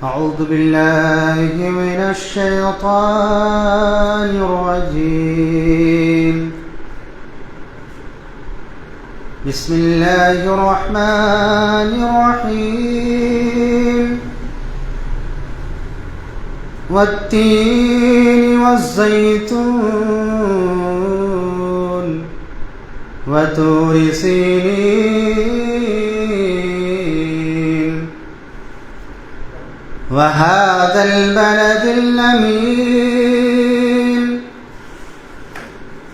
أعوذ بالله من الشيطان الرجيم. بسم الله الرحمن الرحيم. والتين والزيتون وطور سينين وهذا البلد الأمين.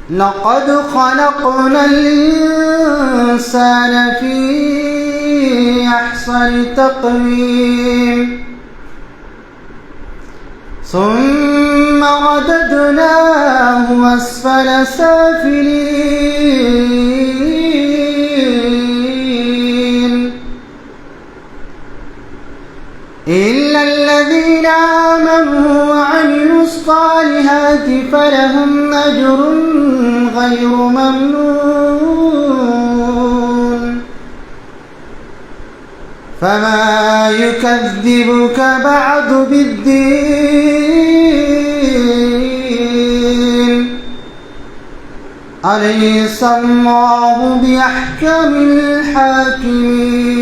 لقد خلقنا الإنسان في أحسن تقويم ثم رددناه أسفل سافلين إلا الذين آمنوا وعملوا الصالحات فلهم أجر غير ممنون. فما يكذبك بعد بالدين أليس الله بأحكم الحاكمين.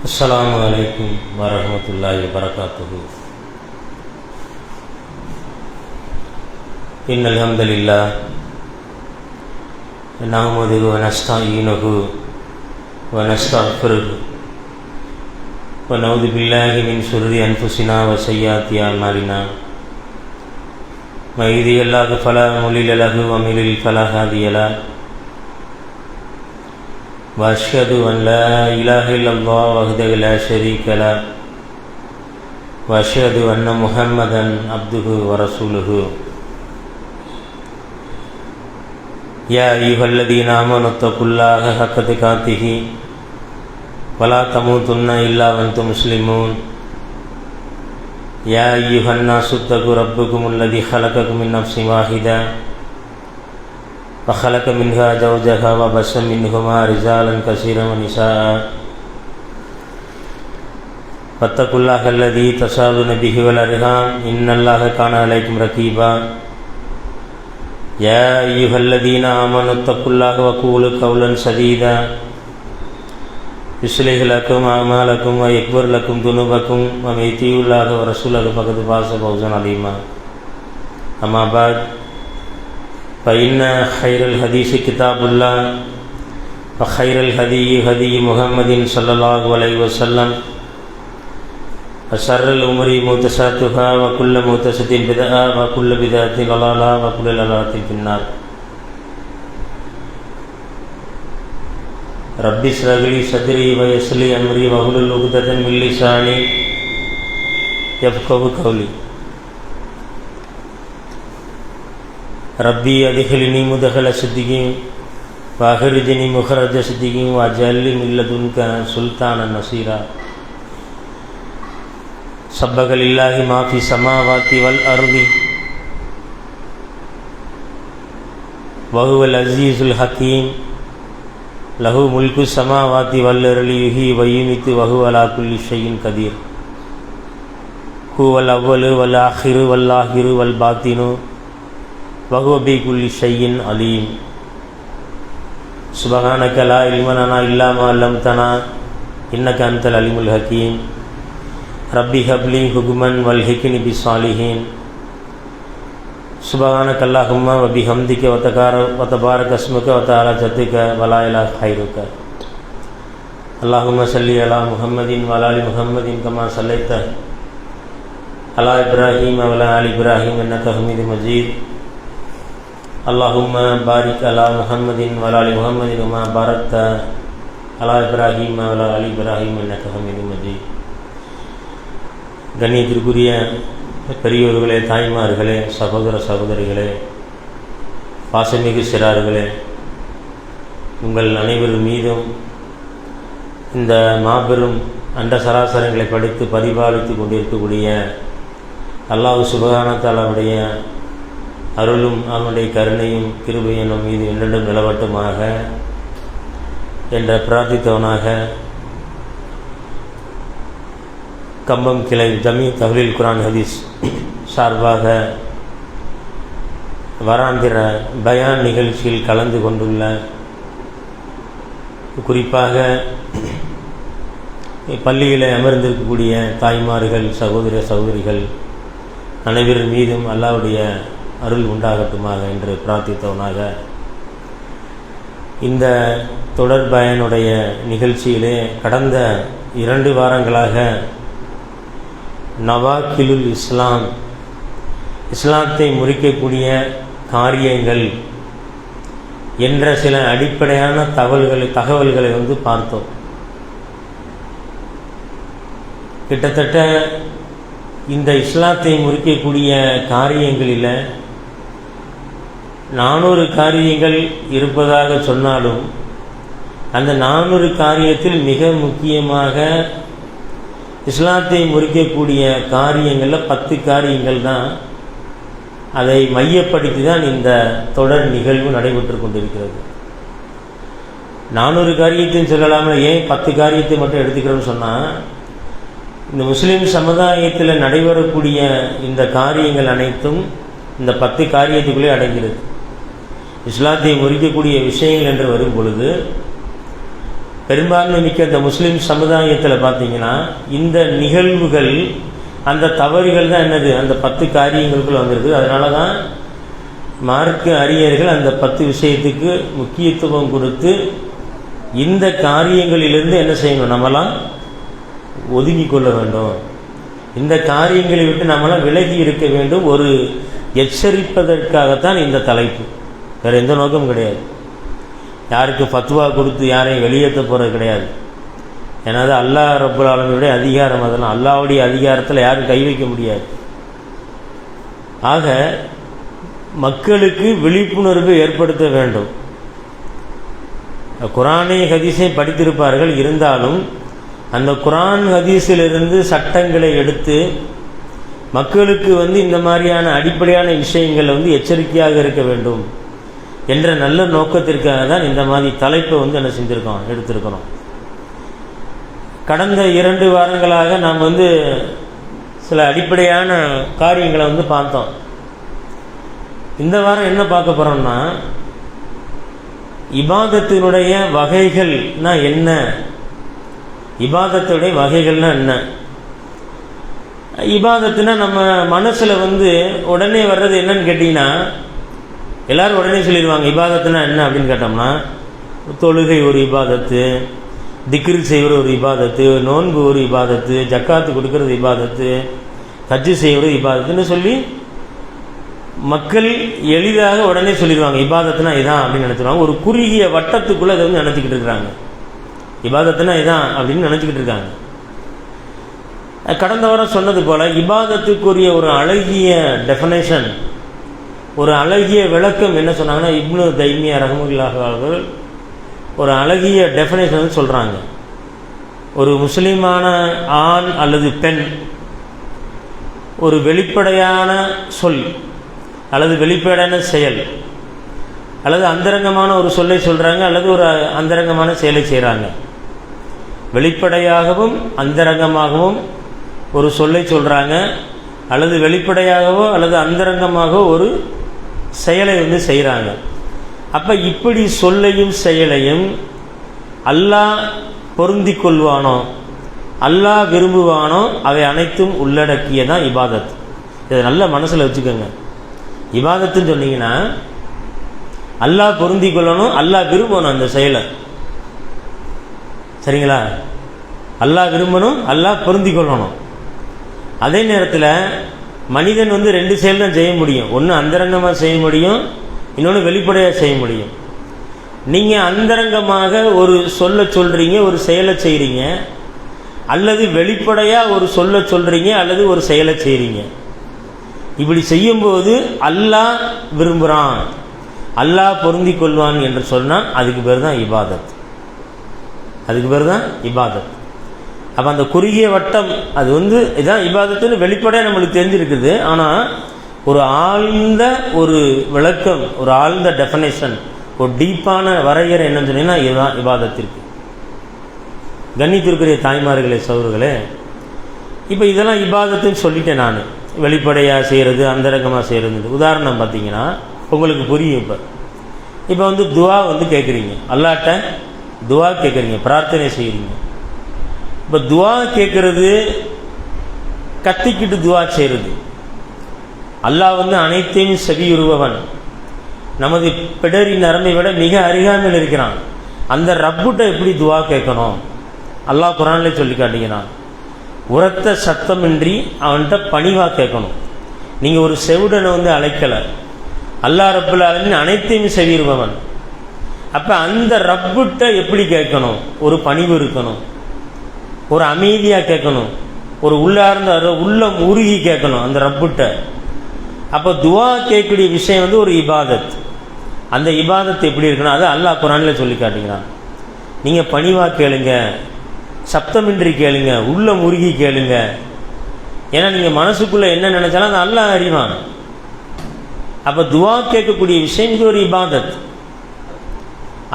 السلام عليكم ورحمة الله وبركاته. إن الحمد لله نحمده ونستعينه ونستغفره ونعوذ بالله من شرور أنفسنا وسيئات أعمالنا. من يهده الله فلا مضل له ومن يضلل فلا هادي له. وأشهد أن لا إله إلا الله وحده لا شريك له وأشهد أن محمدا عبده ورسوله. يا أيها الذين آمنوا اتقوا الله حق تقاته ولا تموتن إلا وأنتم مسلمون. يا أيها الناس اتقوا ربكم الذي خلقكم من نفس واحدة وخلق منها زوجها وبث منهما رجالا كثيرا ونساء. فاتقوا الله الذي تساءلون به والأرحام إن الله كان عليكم رقيبا. يا أيها الذين آمنوا اتقوا الله وقولوا قولا سديدا يصلح لكم أعمالكم ويغفر لكم ذنوبكم ومن يطع الله ورسوله فقد فاز فوزا عظيما. أما بعد فإن خير الحديث كتاب الله وخير الهدي هدي محمد صلى الله عليه وسلم وشر الأمور محدثاتها وكل محدثة بدعة وكل بدعة ضلالة وكل ضلالة في النار. رب اشرح لي صدري ويسر لي أمري واحلل عقدة من لساني يفقهوا قولي. ربي أدخلني مدخل صدق وأخرجني مخرج صدق واجعل لي من لدنك سلطانا نصيرا. سبح لله ما في السماوات والأرض وهو العزيز الحكيم له ملك السماوات والأرض يحيي ويميت وهو على كل شيء قدير. هو الأول والآخر والظاهر والباطن وهو بكل شيء عليم. سبحانك لا علم لنا إلا ما علمتنا إنك أنت العليم الحكيم. ربي هب لي حكما والحقني بالصالحين. سبحانك اللهم وبحمدك وتبارك اسمك وتعالى جدك ولا إله غيرك. اللهم صل على محمد وعلى آل محمد كما صليت على إبراهيم وعلى آل إبراهيم إنك حميد مجيد. اللهم بارك على محمد وعلى آل محمد كما باركت على إبراهيم وعلى آل إبراهيم إنك حميد مجيد. கண்ணியத்திற்குரிய பெரியோர்களே, தாய்மார்களே, சகோதர சகோதரிகளே, பாசமிகு சிறார்களே, உங்கள் அனைவர் மீதும் இந்த மாபெரும் அண்ட சராசரங்களை படித்து பரிபாலித்து கொண்டிருக்கக்கூடிய அல்லாஹ் சுப்ஹானஹு வ தஆலாவுடைய அருளும் அவனுடைய கருணையும் கிருபையும் நம் மீது என்றென்றும் நிலவட்டுமாக என்ற பிரார்த்தித்தவனாக கம்பம் கிளை ஜமீ தஹ்லீல் குர்ஆன் ஹதீஸ் சார்பாக வாராந்திர பயான் நிகழ்ச்சியில் கலந்து கொண்டுள்ள, குறிப்பாக பள்ளியில் அமர்ந்திருக்கக்கூடிய தாய்மார்கள், சகோதர சகோதரிகள் அனைவர் மீதும் அல்லாஹ்வுடைய அருள் உண்டாகட்டுமாக என்று பிரார்த்தித்தவனாக இந்த தொடர் பயனுடைய நிகழ்ச்சியிலே கடந்த 2 வாரங்களாக நவாக்கிலுல் இஸ்லாம், இஸ்லாத்தை முறிக்கக்கூடிய காரியங்கள் என்ற சில அடிப்படையான தகவல்களை பார்த்தோம். கிட்டத்தட்ட இந்த இஸ்லாத்தை முறிக்கக்கூடிய காரியங்களில் 400 காரியங்கள் இருப்பதாக சொன்னாலும் அந்த 400 காரியத்தில் மிக முக்கியமாக இஸ்லாத்தை முறிக்கக்கூடிய காரியங்களில் 10 காரியங்கள் தான், அதை மையப்படுத்தி தான் இந்த தொடர் நிகழ்வு நடைபெற்று கொண்டிருக்கிறது. 400 காரியத்தையும் சொல்லலாமல் ஏன் 10 காரியத்தை மட்டும் எடுத்துக்கிறோன்னு சொன்னால், இந்த முஸ்லீம் சமுதாயத்தில் நடைபெறக்கூடிய இந்த காரியங்கள் அனைத்தும் இந்த 10 காரியத்துக்குள்ளே அடங்கிறது. இஸ்லாத்தை முறிக்கக்கூடிய விஷயங்கள் என்று வரும் பொழுது பெரும்பான்மை மிக்க இந்த முஸ்லீம் சமுதாயத்தில் பார்த்தீங்கன்னா இந்த நிகழ்வுகள், அந்த தவறுகள் தான் என்னது, அந்த 10 காரியங்களுக்குள்ள வந்துருக்கு. அதனால தான் மார்க்க அறிஞர்கள் அந்த 10 விஷயத்துக்கு முக்கியத்துவம் கொடுத்து இந்த காரியங்களிலிருந்து என்ன செய்யணும், நம்மளாம் ஒதுங்கி கொள்ள வேண்டும், இந்த காரியங்களை விட்டு நம்மளாம் விலகி இருக்க வேண்டும், ஒரு எச்சரிப்பதற்காகத்தான் இந்த தலைப்பு. வேறு எந்த நோக்கம் கிடையாது. யாருக்கு ஃபத்வா கொடுத்து யாரையும் வெளியேற்ற போகிறது கிடையாது. ஏன்னா அது அல்லாஹ் ரப்புல் ஆலமீனுடைய அதிகாரம். அதெல்லாம் அல்லாஹ்வுடைய அதிகாரத்தில் யாரும் கை வைக்க முடியாது. ஆக மக்களுக்கு விழிப்புணர்வு ஏற்படுத்த வேண்டும். குர்ஆனை ஹதீஸை படித்திருப்பார்கள், இருந்தாலும் அந்த குர்ஆன் ஹதீஸிலிருந்து சட்டங்களை எடுத்து மக்களுக்கு இந்த மாதிரியான அடிப்படையான விஷயங்கள் எச்சரிக்கையாக இருக்க வேண்டும் என்ற நல்ல நோக்கத்திற்காக தான் இந்த மாதிரி தலைப்பை என்ன செஞ்சுருக்கோம், எடுத்திருக்கிறோம். கடந்த 2 வாரங்களாக நாம் சில அடிப்படையான காரியங்களை பார்த்தோம். இந்த வாரம் என்ன பார்க்க போகிறோம்னா, இபாதத்தினுடைய வகைகள்னா என்ன, இபாதத்துடைய வகைகள்னா என்ன. இபாதத்துனா நம்ம மனசில் உடனே வர்றது என்னன்னு கேட்டிங்கன்னா, எல்லோரும் உடனே சொல்லிடுவாங்க இபாதத்துனா என்ன அப்படின்னு கேட்டோம்னா, தொழுகை ஒரு இபாதத்து, திக்ரு செய்கிற ஒரு இபாதத்து, நோன்பு ஒரு இபாதத்து, ஜக்காத்து கொடுக்கறது இபாதத்து, ஹஜ்ஜு செய்வது இபாதத்துன்னு சொல்லி மக்கள் எளிதாக உடனே சொல்லிடுவாங்க இபாதத்துனா இதான் அப்படின்னு நினச்சிடுவாங்க. ஒரு குறுகிய வட்டத்துக்குள்ளே அதை வந்து நினச்சிக்கிட்டு இருக்கிறாங்க. இபாதத்துனா இதான் அப்படின்னு நினச்சிக்கிட்டு இருக்காங்க. கடந்த வாரம் சொன்னது போல் இபாதத்துக்குரிய ஒரு அழகிய டெஃபனேஷன், ஒரு அழகிய விளக்கம் என்ன சொன்னாங்கன்னா, இப்னு தைமியா ரஹ்மத்துல்லாஹி அவர்கள் ஒரு அழகிய டெஃபனேஷன் வந்து சொல்கிறாங்க. ஒரு முஸ்லீமான ஆண் அல்லது பெண் ஒரு வெளிப்படையான சொல் அல்லது வெளிப்படையான செயல் அல்லது அந்தரங்கமான ஒரு சொல்லை சொல்கிறாங்க அல்லது ஒரு அந்தரங்கமான செயலை செய்கிறாங்க. வெளிப்படையாகவும் அந்தரங்கமாகவும் ஒரு சொல்லை சொல்கிறாங்க அல்லது வெளிப்படையாகவோ அல்லது அந்தரங்கமாகவோ ஒரு செயலை வந்து செய்கிறாங்க. அப்போ இப்படி சொல்லையும் செயலையும் அல்லாஹ் பொருந்தி கொள்வானோ, அல்லாஹ் விரும்புவானோ அவை அனைத்தும் உள்ளடக்கியதான் இபாதத். இதை நல்ல மனசில் வச்சுக்கோங்க. இபாதத்துன்னு சொன்னீங்கன்னா அல்லாஹ் பொருந்தி கொள்ளணும், அல்லாஹ் விரும்பணும் அந்த செயலை. சரிங்களா? அல்லாஹ் விரும்பணும், அல்லாஹ் பொருந்தி கொள்ளணும். அதே நேரத்தில் மனிதன் வந்து ரெண்டு செயல் தான் செய்ய முடியும். ஒன்று அந்தரங்கமாக செய்ய முடியும், இன்னொன்று வெளிப்படையாக செய்ய முடியும். நீங்கள் அந்தரங்கமாக ஒரு சொல்ல சொல்கிறீங்க, ஒரு செயலை செய்கிறீங்க, அல்லது வெளிப்படையாக ஒரு சொல்ல சொல்கிறீங்க அல்லது ஒரு செயலை செய்கிறீங்க. இப்படி செய்யும்போது அல்லாஹ் விரும்புகிறான், அல்லாஹ் பொருந்தி கொள்வான் என்று சொன்னால் அதுக்கு பேர் தான் இபாதத். அதுக்கு பேர் தான் இபாதத். அப்போ அந்த குறுகிய வட்டம் அது வந்து இதான் இபாதத்துன்னு வெளிப்படையாக நம்மளுக்கு தெரிஞ்சிருக்குது. ஆனால் ஒரு ஆழ்ந்த ஒரு விளக்கம், ஒரு ஆழ்ந்த டெஃபனேஷன், ஒரு டீப்பான வரையறை என்னன்னு சொன்னீங்கன்னா இதுதான் இபாதத்திற்கு. கண்ணியத்திற்குரிய தாய்மார்களே, சகோதரர்களே, இப்போ இதெல்லாம் இபாதத்துன்னு சொல்லிட்டேன் நான். வெளிப்படையாக செய்கிறது, அந்தரங்கமாக செய்கிறது. உதாரணம் பார்த்தீங்கன்னா உங்களுக்கு புரியும். இப்போ வந்து துவா வந்து கேட்குறீங்க, அல்லாஹ்ட்ட துவா கேட்குறீங்க, பிரார்த்தனை செய்கிறீங்க. இப்போ துவா கேட்குறது கத்திக்கிட்டு துவா செய்கிறது. அல்லாஹ் வந்து அனைத்தையும் செவியுறுபவன், நமது பிடரி நரம்பை விட மிக அருகாமையில் இருக்கிறான். அந்த ரப்புட்ட எப்படி துவா கேட்கணும் அல்லாஹ் குர்ஆனிலே சொல்லி காட்டுகிறான். உரத்த சத்தமின்றி அவன்கிட்ட பணிவாக கேட்கணும். நீங்கள் ஒரு செவிடனை வந்து அழைக்கலை, அல்லாஹ் ரப்புல் ஆலமீன் அனைத்தையும் செவியுறுபவன். அப்போ அந்த ரப்புட்ட எப்படி கேட்கணும்? ஒரு பணிவு இருக்கணும், ஒரு அமைதியாக கேட்கணும், ஒரு உள்ளார்ந்த உள்ளம் உருகி கேட்கணும் அந்த ரப்புட்ட. அப்போ துவா கேட்கக்கூடிய விஷயம் வந்து ஒரு இபாதத். அந்த இபாதத் எப்படி இருக்கணும்? அதை அல்லாஹ் குர்ஆனில் சொல்லி காட்டுகிறான். நீங்கள் பணிவாக கேளுங்க, சப்தமின்றி கேளுங்க, உள்ளம் உருகி கேளுங்க. ஏன்னா நீங்கள் மனசுக்குள்ளே என்ன நினைச்சாலும் அது அல்லாஹ் அறிவான். அப்போ துவா கேட்கக்கூடிய விஷயம் இது ஒரு இபாதத்.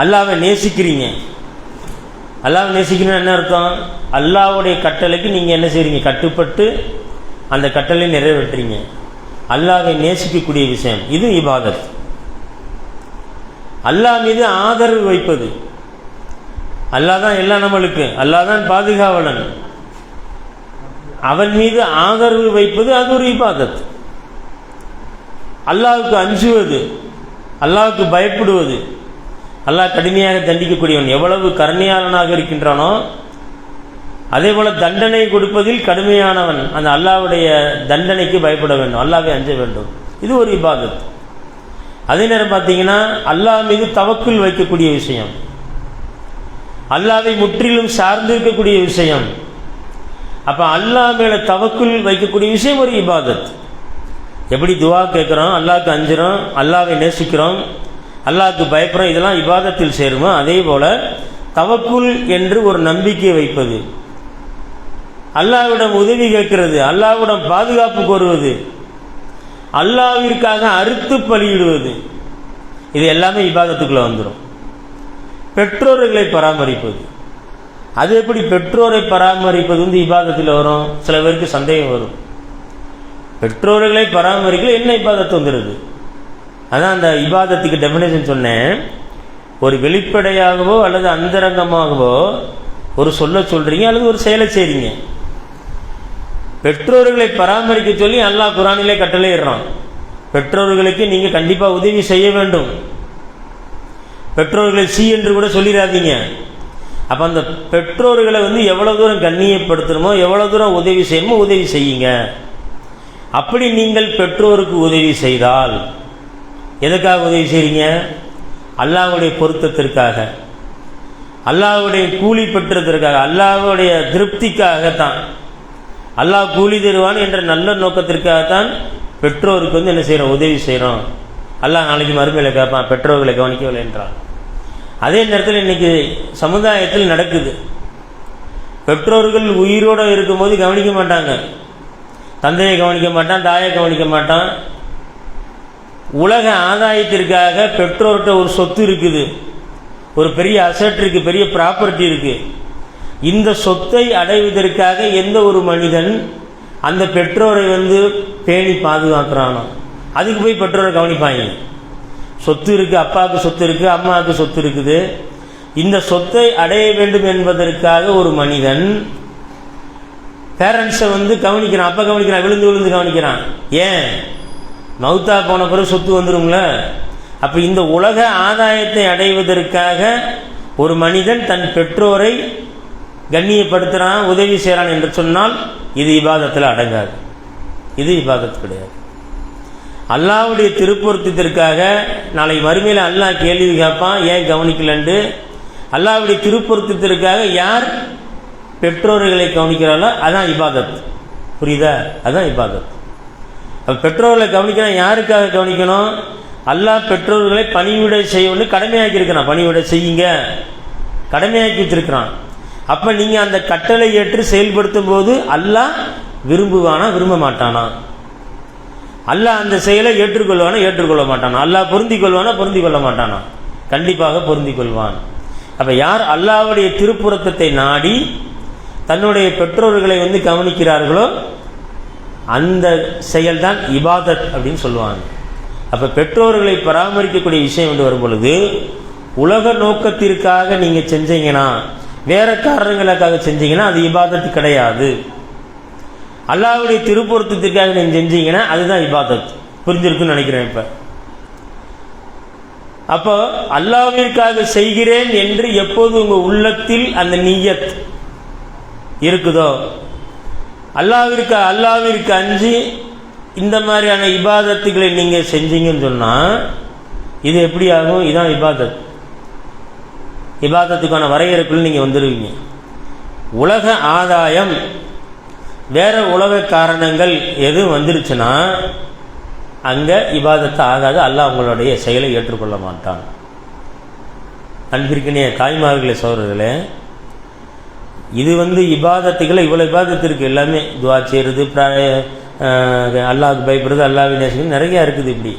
அல்லாஹ்வை நேசிக்கிறீங்க. அல்லாஹ்வை நேசிக்கணும்னு என்ன அர்த்தம்? அல்லாஹ்வுடைய கட்டளைக்கு நீங்கள் என்ன செய்கிறீங்க? கட்டுப்பட்டு அந்த கட்டளை நிறைவேற்றுறீங்க. அல்லாஹ்வை நேசிக்கக்கூடிய விஷயம் இது இபாதத். அல்லாஹ் மீது ஆதரவு வைப்பது, அல்லாஹ் தான் எல்லாம் நம்மளுக்கு, அல்லாஹ் தான் பாதுகாவலன், அவன் மீது ஆதரவு வைப்பது அது ஒரு இபாதத். அல்லாஹ்வுக்கு அஞ்சுவது, அல்லாஹ்வுக்கு பயப்படுவது. அல்லாஹ் கடுமையாக தண்டிக்கக்கூடியவன், எவ்வளவு கருணையாளனாக இருக்கின்றானோ அதே போல தண்டனை கொடுப்பதில் கடுமையானவன். அந்த அல்லாஹ்வுடைய தண்டனைக்கு பயப்பட வேண்டும், அல்லாஹ்வை அஞ்ச வேண்டும். இது ஒரு இபாதத். அதே நேரம் பார்த்தீங்கன்னா அல்லாஹ் மீது தவக்குல் வைக்கக்கூடிய விஷயம், அல்லாஹ்வை முற்றிலும் சார்ந்து இருக்கக்கூடிய விஷயம். அப்போ அல்லாஹ் மேலே தவக்குல் வைக்கக்கூடிய விஷயம் ஒரு இபாதத். எப்படி துவா கேட்குறோம், அல்லாஹ்க்கு அஞ்சுறோம், அல்லாஹ்வை நேசிக்கிறோம், அல்லாஹ்க்கு பயப்படுறோம், இதெல்லாம் இபாதத்தில் சேருமோ அதே போல் தவக்குல் என்று ஒரு நம்பிக்கை வைப்பது, அல்லாஹ்விடம் உதவி கேட்கிறது, அல்லாஹ்விடம் பாதுகாப்பு கோருவது, அல்லாஹ்விற்காக அறுத்து பலியிடுவது, இது எல்லாமே இபாதத்துக்குள்ளே வந்துடும். பெற்றோர்களை பராமரிப்பது, அது எப்படி பெற்றோரை பராமரிப்பது வந்து இபாதத்தில் வரும்? சில பேருக்கு சந்தேகம் வரும், பெற்றோர்களை பராமரிக்கல என்ன இபாதத்து வந்துடுது? அதான் அந்த இபாதத்துக்கு டெஃபினேஷன் சொன்னேன். ஒரு வெளிப்படையாகவோ அல்லது அந்தரங்கமாகவோ ஒரு சொல்கிறீங்க அல்லது ஒரு செயலை செய்கிறீங்க. பெற்றோர்களை பராமரிக்க சொல்லி அல்லாஹ் குர்ஆனிலே கட்டளையிடுறான். பெற்றோர்களுக்கு நீங்கள் கண்டிப்பாக உதவி செய்ய வேண்டும். பெற்றோர்களை சி என்று கூட சொல்லிடாதீங்க. அப்போ அந்த பெற்றோர்களை எவ்வளோ தூரம் கண்ணியப்படுத்தணுமோ, எவ்வளோ தூரம் உதவி செய்யணுமோ உதவி செய்யுங்க. அப்படி நீங்கள் பெற்றோருக்கு உதவி செய்தால் எதுக்காக உதவி செய்கிறீங்க? அல்லாஹ்வுடைய பொருத்தத்திற்காக, அல்லாஹ்வுடைய கூலி பெற்றதற்காக, அல்லாஹ்வுடைய திருப்திக்காகத்தான். அல்லாஹ் கூலி தருவான் என்ற நல்ல நோக்கத்திற்காகத்தான் பெற்றோருக்கு என்ன செய்கிறோம்? உதவி செய்கிறோம். அல்லாஹ் நாளைக்கு மறுமையில் கேட்பான், பெற்றோர்களை கவனிக்கவில்லை என்றான். அதே நேரத்தில் இன்னைக்கு சமுதாயத்தில் நடக்குது. பெற்றோர்கள் உயிரோடு இருக்கும்போது கவனிக்க மாட்டாங்க. தந்தையை கவனிக்க மாட்டான், தாயை கவனிக்க மாட்டான். உலக ஆதாயத்திற்காக பெற்றோர்கிட்ட ஒரு சொத்து இருக்குது, ஒரு பெரிய அசட் இருக்குது, பெரிய ப்ராப்பர்ட்டி இருக்குது. இந்த சொத்தை அடைவதற்காக எந்த ஒரு மனிதன் அந்த பெற்றோரை பேணி பாதுகாக்கிறானோ அதுக்கு போய் பெற்றோரை கவனிப்பாங்க. சொத்து இருக்குது, அப்பாவுக்கு சொத்து இருக்குது, அம்மாவுக்கு சொத்து இருக்குது. இந்த சொத்தை அடைய வேண்டும் என்பதற்காக ஒரு மனிதன் பேரண்ட்ஸை கவனிக்கிறான். அப்பா கவனிக்கிறான், விழுந்து விழுந்து கவனிக்கிறான். ஏன்? மௌத்தா போன பிறகு சொத்து வந்துடும்ல. அப்போ இந்த உலக ஆதாயத்தை அடைவதற்காக ஒரு மனிதன் தன் பெற்றோரை கண்ணியப்படுத்துகிறான், உதவி செய்கிறான் என்று சொன்னால் இது இபாதத்தில் அடங்காது. இது இபாதத்து கிடையாது. அல்லாஹ்வுடைய திருப்பொருத்தத்திற்காக நாளை மறுமையில் அல்லாஹ் கேள்வி கேட்பான், ஏன் கவனிக்கலண்டு. அல்லாஹ்வுடைய திருப்பொருத்தத்திற்காக யார் பெற்றோர்களை கவனிக்கிறாளோ அதான் இபாதத். புரியுதா? அதான் இபாதத். அப்போ பெற்றோர்களை கவனிக்கணும். யாருக்காக கவனிக்கணும்? அல்லாஹ் பெற்றோர்களை பணிவிடை செய்யணும்னு கடமையாக்கி இருக்கிறான். பணிவிடை செய்யுங்க கடமையாக்கி வச்சிருக்கிறான். அப்போ நீங்கள் அந்த கட்டளை ஏற்று செயல்படுத்தும் போது அல்லாஹ் விரும்புவானா விரும்ப மாட்டானா? அல்லாஹ் அந்த செயலை ஏற்றுக்கொள்வானா ஏற்றுக்கொள்ள மாட்டானா? அல்லாஹ் பொருந்தி கொள்வானா பொருந்தி கொள்ள மாட்டானா? கண்டிப்பாக பொருந்தி கொள்வான். அப்போ யார் அல்லாஹ்வுடைய திருப்புறத்தத்தை நாடி தன்னுடைய பெற்றோர்களை கவனிக்கிறார்களோ அந்த செயல்தான் இபாதத் அப்படின்னு சொல்லுவாங்க. அப்போ பெற்றோர்களை பராமரிக்கக்கூடிய விஷயம் என்று வரும் பொழுது உலக நோக்கத்திற்காக நீங்கள் செஞ்சீங்கன்னா, வேற காரணங்களுக்காக செஞ்சீங்கன்னா அது இபாதத்து கிடையாது. அல்லாஹ்வுடைய திருப்பொருத்தத்திற்காக நீங்கள் செஞ்சீங்கன்னா அதுதான் இபாதத். புரிஞ்சிருக்குன்னு நினைக்கிறேன். இப்போ அப்போ அல்லாஹ்விற்காக செய்கிறேன் என்று எப்போது உங்கள் உள்ளத்தில் அந்த நிய்யத் இருக்குதோ, அல்லாஹ்விற்கு அஞ்சி இந்த மாதிரியான இபாதத்துகளை நீங்கள் செஞ்சீங்கன்னு சொன்னால் இது எப்படி ஆகும்? இதுதான் இபாதத். இபாதத்துக்கான வரையறைக்குள் நீங்கள் வந்துடுவீங்க. உலக ஆதாயம், வேற உலக காரணங்கள் எதுவும் வந்துருச்சுன்னா அங்கே இபாதத்து ஆகாது. அல்லாஹ் உங்களுடைய செயலை ஏற்றுக்கொள்ள மாட்டான். அன்பிற்கினிய தாய்மார்களே, சகோதரர்களே, இது இபாதத்துகளை இவ்வளோ இபாதத்து இருக்குது. எல்லாமே துவா செய்கிறது, அல்லாஹ்வுக்கு பயப்படுறது, அல்லாஹ்வை நேசிக்கிறது, நிறையா இருக்குது. இப்படி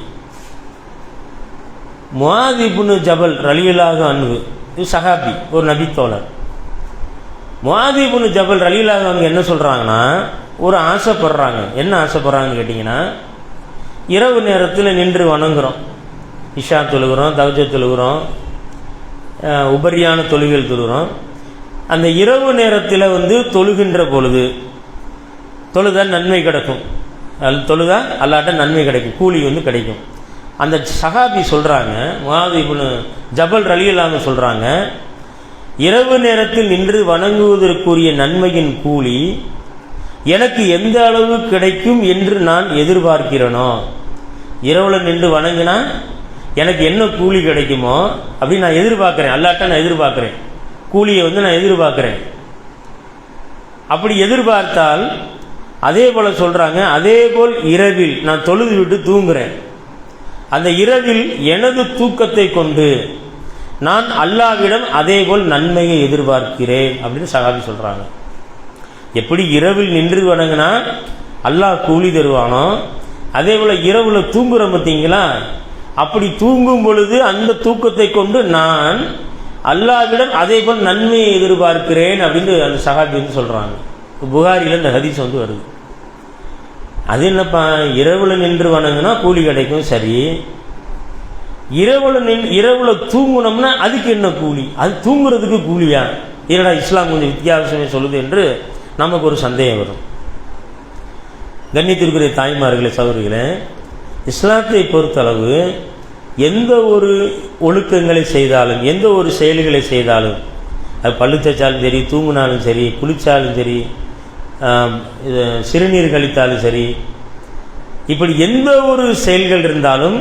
முஆத் இப்னு ஜபல் ரலியல்லாஹு அன்ஹு, இது சஹாபி, ஒரு நபி தோழர். முஆத் இப்னு ஜபல் ரலியல்லாஹு அன்ஹு என்ன சொல்கிறாங்கன்னா, ஒரு ஆசைப்படுறாங்க. என்ன ஆசைப்படுறாங்கன்னு கேட்டிங்கன்னா, இரவு நேரத்தில் நின்று வணங்குறோம், இஷா தொழுகிறோம், தஹஜ்ஜுத் தொழுகிறோம், உபரியான தொழுகைகள் தொழுகிறோம். அந்த இரவு நேரத்தில் தொழுகின்ற பொழுது தொழுதா நன்மை கிடைக்கும். தொழுதா அல்லாட்ட நன்மை கிடைக்கும், கூலி கிடைக்கும். அந்த சஹாபி சொல்கிறாங்க, முஆத் இப்னு ஜபல் ரலியல்லாஹு அன்ஹு சொல்கிறாங்க, இரவு நேரத்தில் நின்று வணங்குவதற்குரிய நன்மையின் கூலி எனக்கு எந்த அளவு கிடைக்கும் என்று நான் எதிர்பார்க்கிறேனோ, இரவில் நின்று வணங்கினா எனக்கு என்ன கூலி கிடைக்குமோ அப்படின்னு நான் எதிர்பார்க்குறேன். அல்லாட்ட நான் எதிர்பார்க்குறேன், கூலியை நான் எதிர்பார்க்குறேன். அப்படி எதிர்பார்த்தால் அதே போல் சொல்கிறாங்க, அதே போல் இரவில் நான் தொழுது விட்டு தூங்குறேன். அந்த இரவில் எனது தூக்கத்தை கொண்டு நான் அல்லாஹ்விடம் அதே போல் நன்மையை எதிர்பார்க்கிறேன் அப்படின்னு சஹாபி சொல்கிறாங்க. எப்படி இரவில் நின்று வணங்கினா அல்லாஹ் கூலி தருவானோ, அதே போல் இரவில் தூங்குறோம் பார்த்தீங்களா, அப்படி தூங்கும் பொழுது அந்த தூக்கத்தை கொண்டு நான் அல்லாஹ்விடம் அதே போல் நன்மையை எதிர்பார்க்கிறேன் அப்படின்னு அந்த சஹாபி சொல்கிறாங்க. புகாரியில் இந்த ஹதீஸ் வருது. அது என்னப்பா, இரவில் நின்று வணங்கினா கூலி கிடைக்கும், சரி, இரவில் தூங்கணும்னா அதுக்கு என்ன கூலி? அது தூங்குறதுக்கு கூலியா? என்னடா இஸ்லாம் கொஞ்சம் வித்தியாசமே சொல்லுது என்று நமக்கு ஒரு சந்தேகம் வரும். கண்ணியத்திற்குரிய தாய்மார்களே, சகோதரிகளே, இஸ்லாத்தை பொறுத்தளவு எந்த ஒரு ஒழுக்கங்களை செய்தாலும், எந்த ஒரு செயல்களை செய்தாலும் அது பல்லு தேய்ச்சாலும் சரி, தூங்கினாலும் சரி, குளித்தாலும் சரி, சிறுநீர் கழித்தாலும் சரி, இப்படி எந்த ஒரு செயல்கள் இருந்தாலும்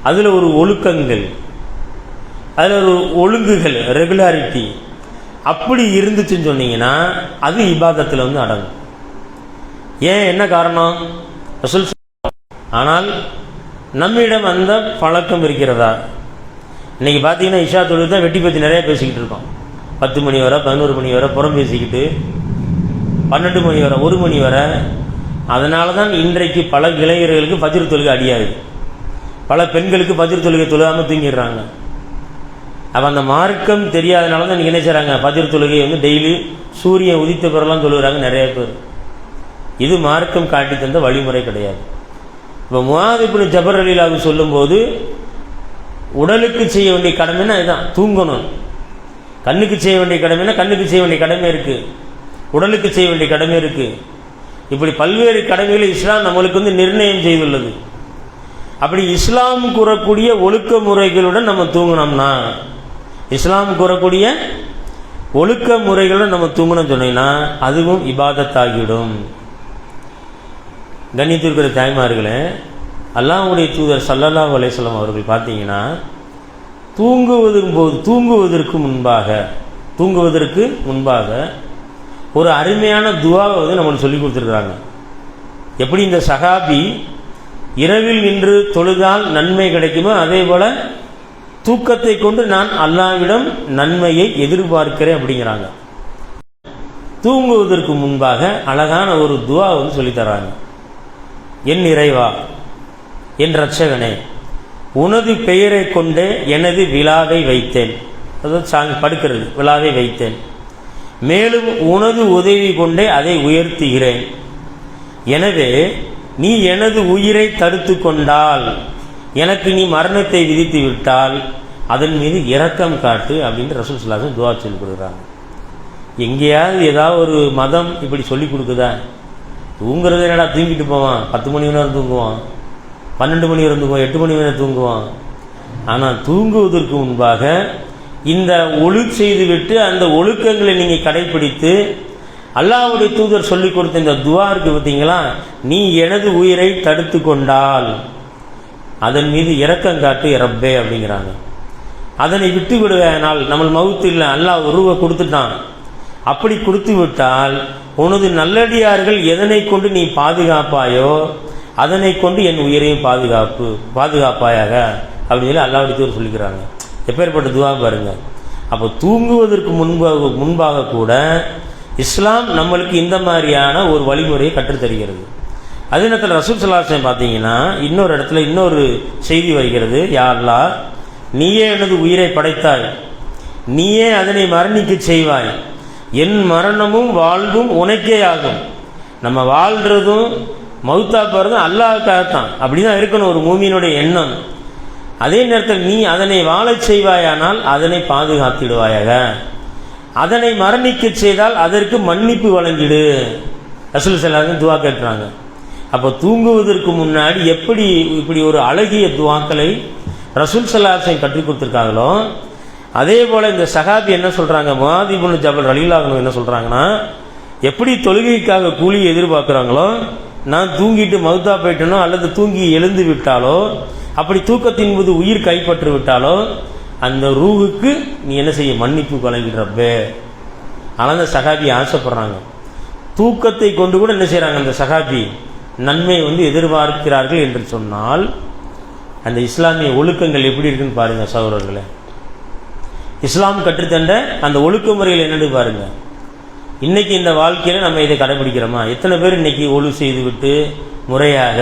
அதில் ஒரு ஒழுக்கங்கள், அதில் ஒரு ஒழுங்குகள், ரெகுலாரிட்டி அப்படி இருந்துச்சுன்னு சொன்னீங்கன்னா அது இபாதத்தில் வந்து அடங்கும். ஏன், என்ன காரணம்? ரசூல். ஆனால் நம்மிடம் அந்த பழக்கம் இருக்கிறதா? இன்றைக்கி பார்த்தீங்கன்னா இஷா தொழுது தான் வெட்டி பற்றி நிறைய பேசிக்கிட்டு இருக்கோம். 10 மணி வரை, 11 மணி வரை புறம் பேசிக்கிட்டு, 12 மணி வரை, 1 மணி வரை. அதனால தான் இன்றைக்கு பல இளைஞர்களுக்கு ஃபஜ்ர் தொழுகை அடியாகுது. பல பெண்களுக்கு ஃபஜ்ர் தொழுகை தொழுகாமல் தூங்கிடுறாங்க. அப்போ அந்த மார்க்கம் தெரியாதனால தான் நீங்கள் என்ன செய்கிறாங்க, ஃபஜ்ர் தொழுகையை வந்து டெய்லி சூரியன் உதித்த பிறலாம் தொழுகிறாங்க நிறைய பேர். இது மார்க்கம் காட்டி தந்த வழிமுறை கிடையாது. இப்போ முஆத் இப்னு ஜபர் ரலியல்லாஹு சொல்லும்போது உடலுக்கு செய்ய வேண்டிய கடமைன்னா இதுதான், தூங்கணும். கண்ணுக்கு செய்ய வேண்டிய கடமைன்னா கண்ணுக்கு செய்ய வேண்டிய கடமை இருக்குது, உடலுக்கு செய்ய வேண்டிய கடமை இருக்குது. இப்படி பல்வேறு கடமைகளை இஸ்லாம் நம்மளுக்கு வந்து நிர்ணயம் செய்துள்ளது. அப்படி இஸ்லாம் கூறக்கூடிய ஒழுக்க முறைகளுடன் நம்ம தூங்கினோம்னா, இஸ்லாம் கூறக்கூடிய ஒழுக்க முறைகளுடன் நம்ம தூங்கணும்னு சொன்னீங்கன்னா அதுவும் இபாதத்தாகிடும். கண்ணியத்திற்குரிய தாய்மார்களே, அல்லாஹ்வுடைய தூதர் ஸல்லல்லாஹு அலைஹி வஸல்லம் அவர்கள் பார்த்தீங்கன்னா தூங்குவதற்கு முன்பாக ஒரு அருமையான துஆவை வந்து நம்மளுக்கு சொல்லி கொடுத்துருக்குறாங்க. எப்படி இந்த சஹாபி இரவில் நின்று தொழுதால் நன்மை கிடைக்குமோ அதே போல தூக்கத்தை கொண்டு நான் அல்லாஹ்விடம் நன்மையை எதிர்பார்க்கிறேன் அப்படிங்கிறாங்க. தூங்குவதற்கு முன்பாக அழகான ஒரு துஆ வந்து சொல்லித்தராங்க. என் இறைவா, என் இரட்சகனே, உனது பெயரை கொண்டே எனது விழாவை வைத்தேன். அதாவது படுக்கிறது, விழாவை வைத்தேன். மேலும் உனது உதவி கொண்டே அதை உயர்த்துகிறேன். எனவே நீ எனது உயிரை தடுத்து கொண்டால், எனக்கு நீ மரணத்தை விதித்து விட்டால் அதன் மீது இரக்கம் காட்டு அப்படின்னு ரசூல் ஸல்லல்லாஹு அலைஹி வஸல்லம் துஆ சொல்லி கொடுக்குறாங்க. எங்கேயாவது ஏதாவது ஒரு மதம் இப்படி சொல்லி கொடுக்குதா? தூங்குறது என்னடா, தூங்கிட்டு போவான், 10 மணி நேரம் தூங்குவான், 12 மணி நேரம் தூங்குவான், 8 மணி நேரம் தூங்குவான். ஆனால் தூங்குவதற்கு முன்பாக இந்த செய்துவிட்டு அந்த ஒழுக்கங்களை நீங்கள் கடைபிடித்து அல்லாஹ்வுடைய தூதர் சொல்லிக் கொடுத்த இந்த துஆ இருக்கு பார்த்தீங்களா, நீ எனது உயிரை தடுத்து கொண்டால் அதன் மீது இரக்கம் காட்டு ரப்பே அப்படிங்கிறாங்க. அதனை விட்டு விடுவேனால், நம்ம மவுத்து இல்லை, அல்லாஹ் உருவை கொடுத்துட்டான், அப்படி கொடுத்து விட்டால் உனது நல்லடியார்கள் எதனை கொண்டு நீ பாதுகாப்பாயோ அதனை கொண்டு என் உயிரையும் பாதுகாப்பாயாக அப்படின்னு சொல்லி அல்லாஹ்வுடைய தூதர் சொல்லிக்கிறாங்க. எப்பேற்பட்ட துஆ பாருங்க. அப்போ தூங்குவதற்கு முன்பாக கூட இஸ்லாம் நம்மளுக்கு இந்த மாதிரியான ஒரு வழிமுறையை கற்றுத்தருகிறது. அதே நேரத்தில் ரசூல் ஸல்லல்லாஹு அலைஹி வஸல்லம் பார்த்தீங்கன்னா இன்னொரு இடத்துல இன்னொரு செய்தி வருகிறது. யா அல்லாஹ், நீயே எனது உயிரை படைத்தாய், நீயே அதனை மரணிக்க செய்வாய், என் மரணமும் வாழ்வும் உனக்கே ஆகும். நம்ம வாழ்கிறதும் மௌத்தா போகிறதும் அல்லாஹ்வுக்காகத்தான். அப்படி தான் இருக்கணும் ஒரு மூமியினுடைய எண்ணம். அதே நேரத்தில் நீ அதனை வாழச் செய்வாயானால் அதனை பாதுகாத்திடுவாயாக, அதனை மரணிக்க செய்தால் அதற்கு மன்னிப்பு வழங்கிடு. ரசூல் ஸல்லல்லாஹு அலைஹி வஸல்லம் துஆ கேட்குறாங்க. அப்போ தூங்குவதற்கு முன்னாடி எப்படி இப்படி ஒரு அழகிய துஆக்களை ரசூல் ஸல்லல்லாஹு அலைஹி வஸல்லம் கற்றுக் கொடுத்துருக்காங்களோ, அதே போல் இந்த சஹாபி என்ன சொல்கிறாங்க, முஆத் இப்னு ஜபல் ரலியல்லாஹு அன்ஹு என்ன சொல்கிறாங்கன்னா, எப்படி தொழுகைக்காக கூலி எதிர்பார்க்குறாங்களோ, நான் தூங்கிட்டு மௌத்தா போயிட்டனோ அல்லது தூங்கி எழுந்து விட்டாலோ, அப்படி தூக்கத்தின் போது உயிர் கைப்பற்று விட்டாலோ அந்த ரூஹுக்கு நீ என்ன செய்ய, மன்னிப்பு வழங்கிடுறப்பே. ஆனால் அந்த சஹாபி ஆசைப்படுறாங்க. தூக்கத்தை கொண்டு கூட என்ன செய்கிறாங்க அந்த சஹாபி, நன்மை வந்து எதிர்பார்க்கிறார்கள் என்று சொன்னால் அந்த இஸ்லாமிய ஒழுக்கங்கள் எப்படி இருக்குன்னு பாருங்க சகோதரர்களே. இஸ்லாம் கற்றுத்தந்த அந்த ஒழுக்க முறைகள் என்னன்னு பாருங்க. இன்னைக்கு இந்த வாழ்க்கையில் நம்ம இதை கடைபிடிக்கிறோமா? எத்தனை பேர் இன்னைக்கு ஒழு செய்து விட்டு முறையாக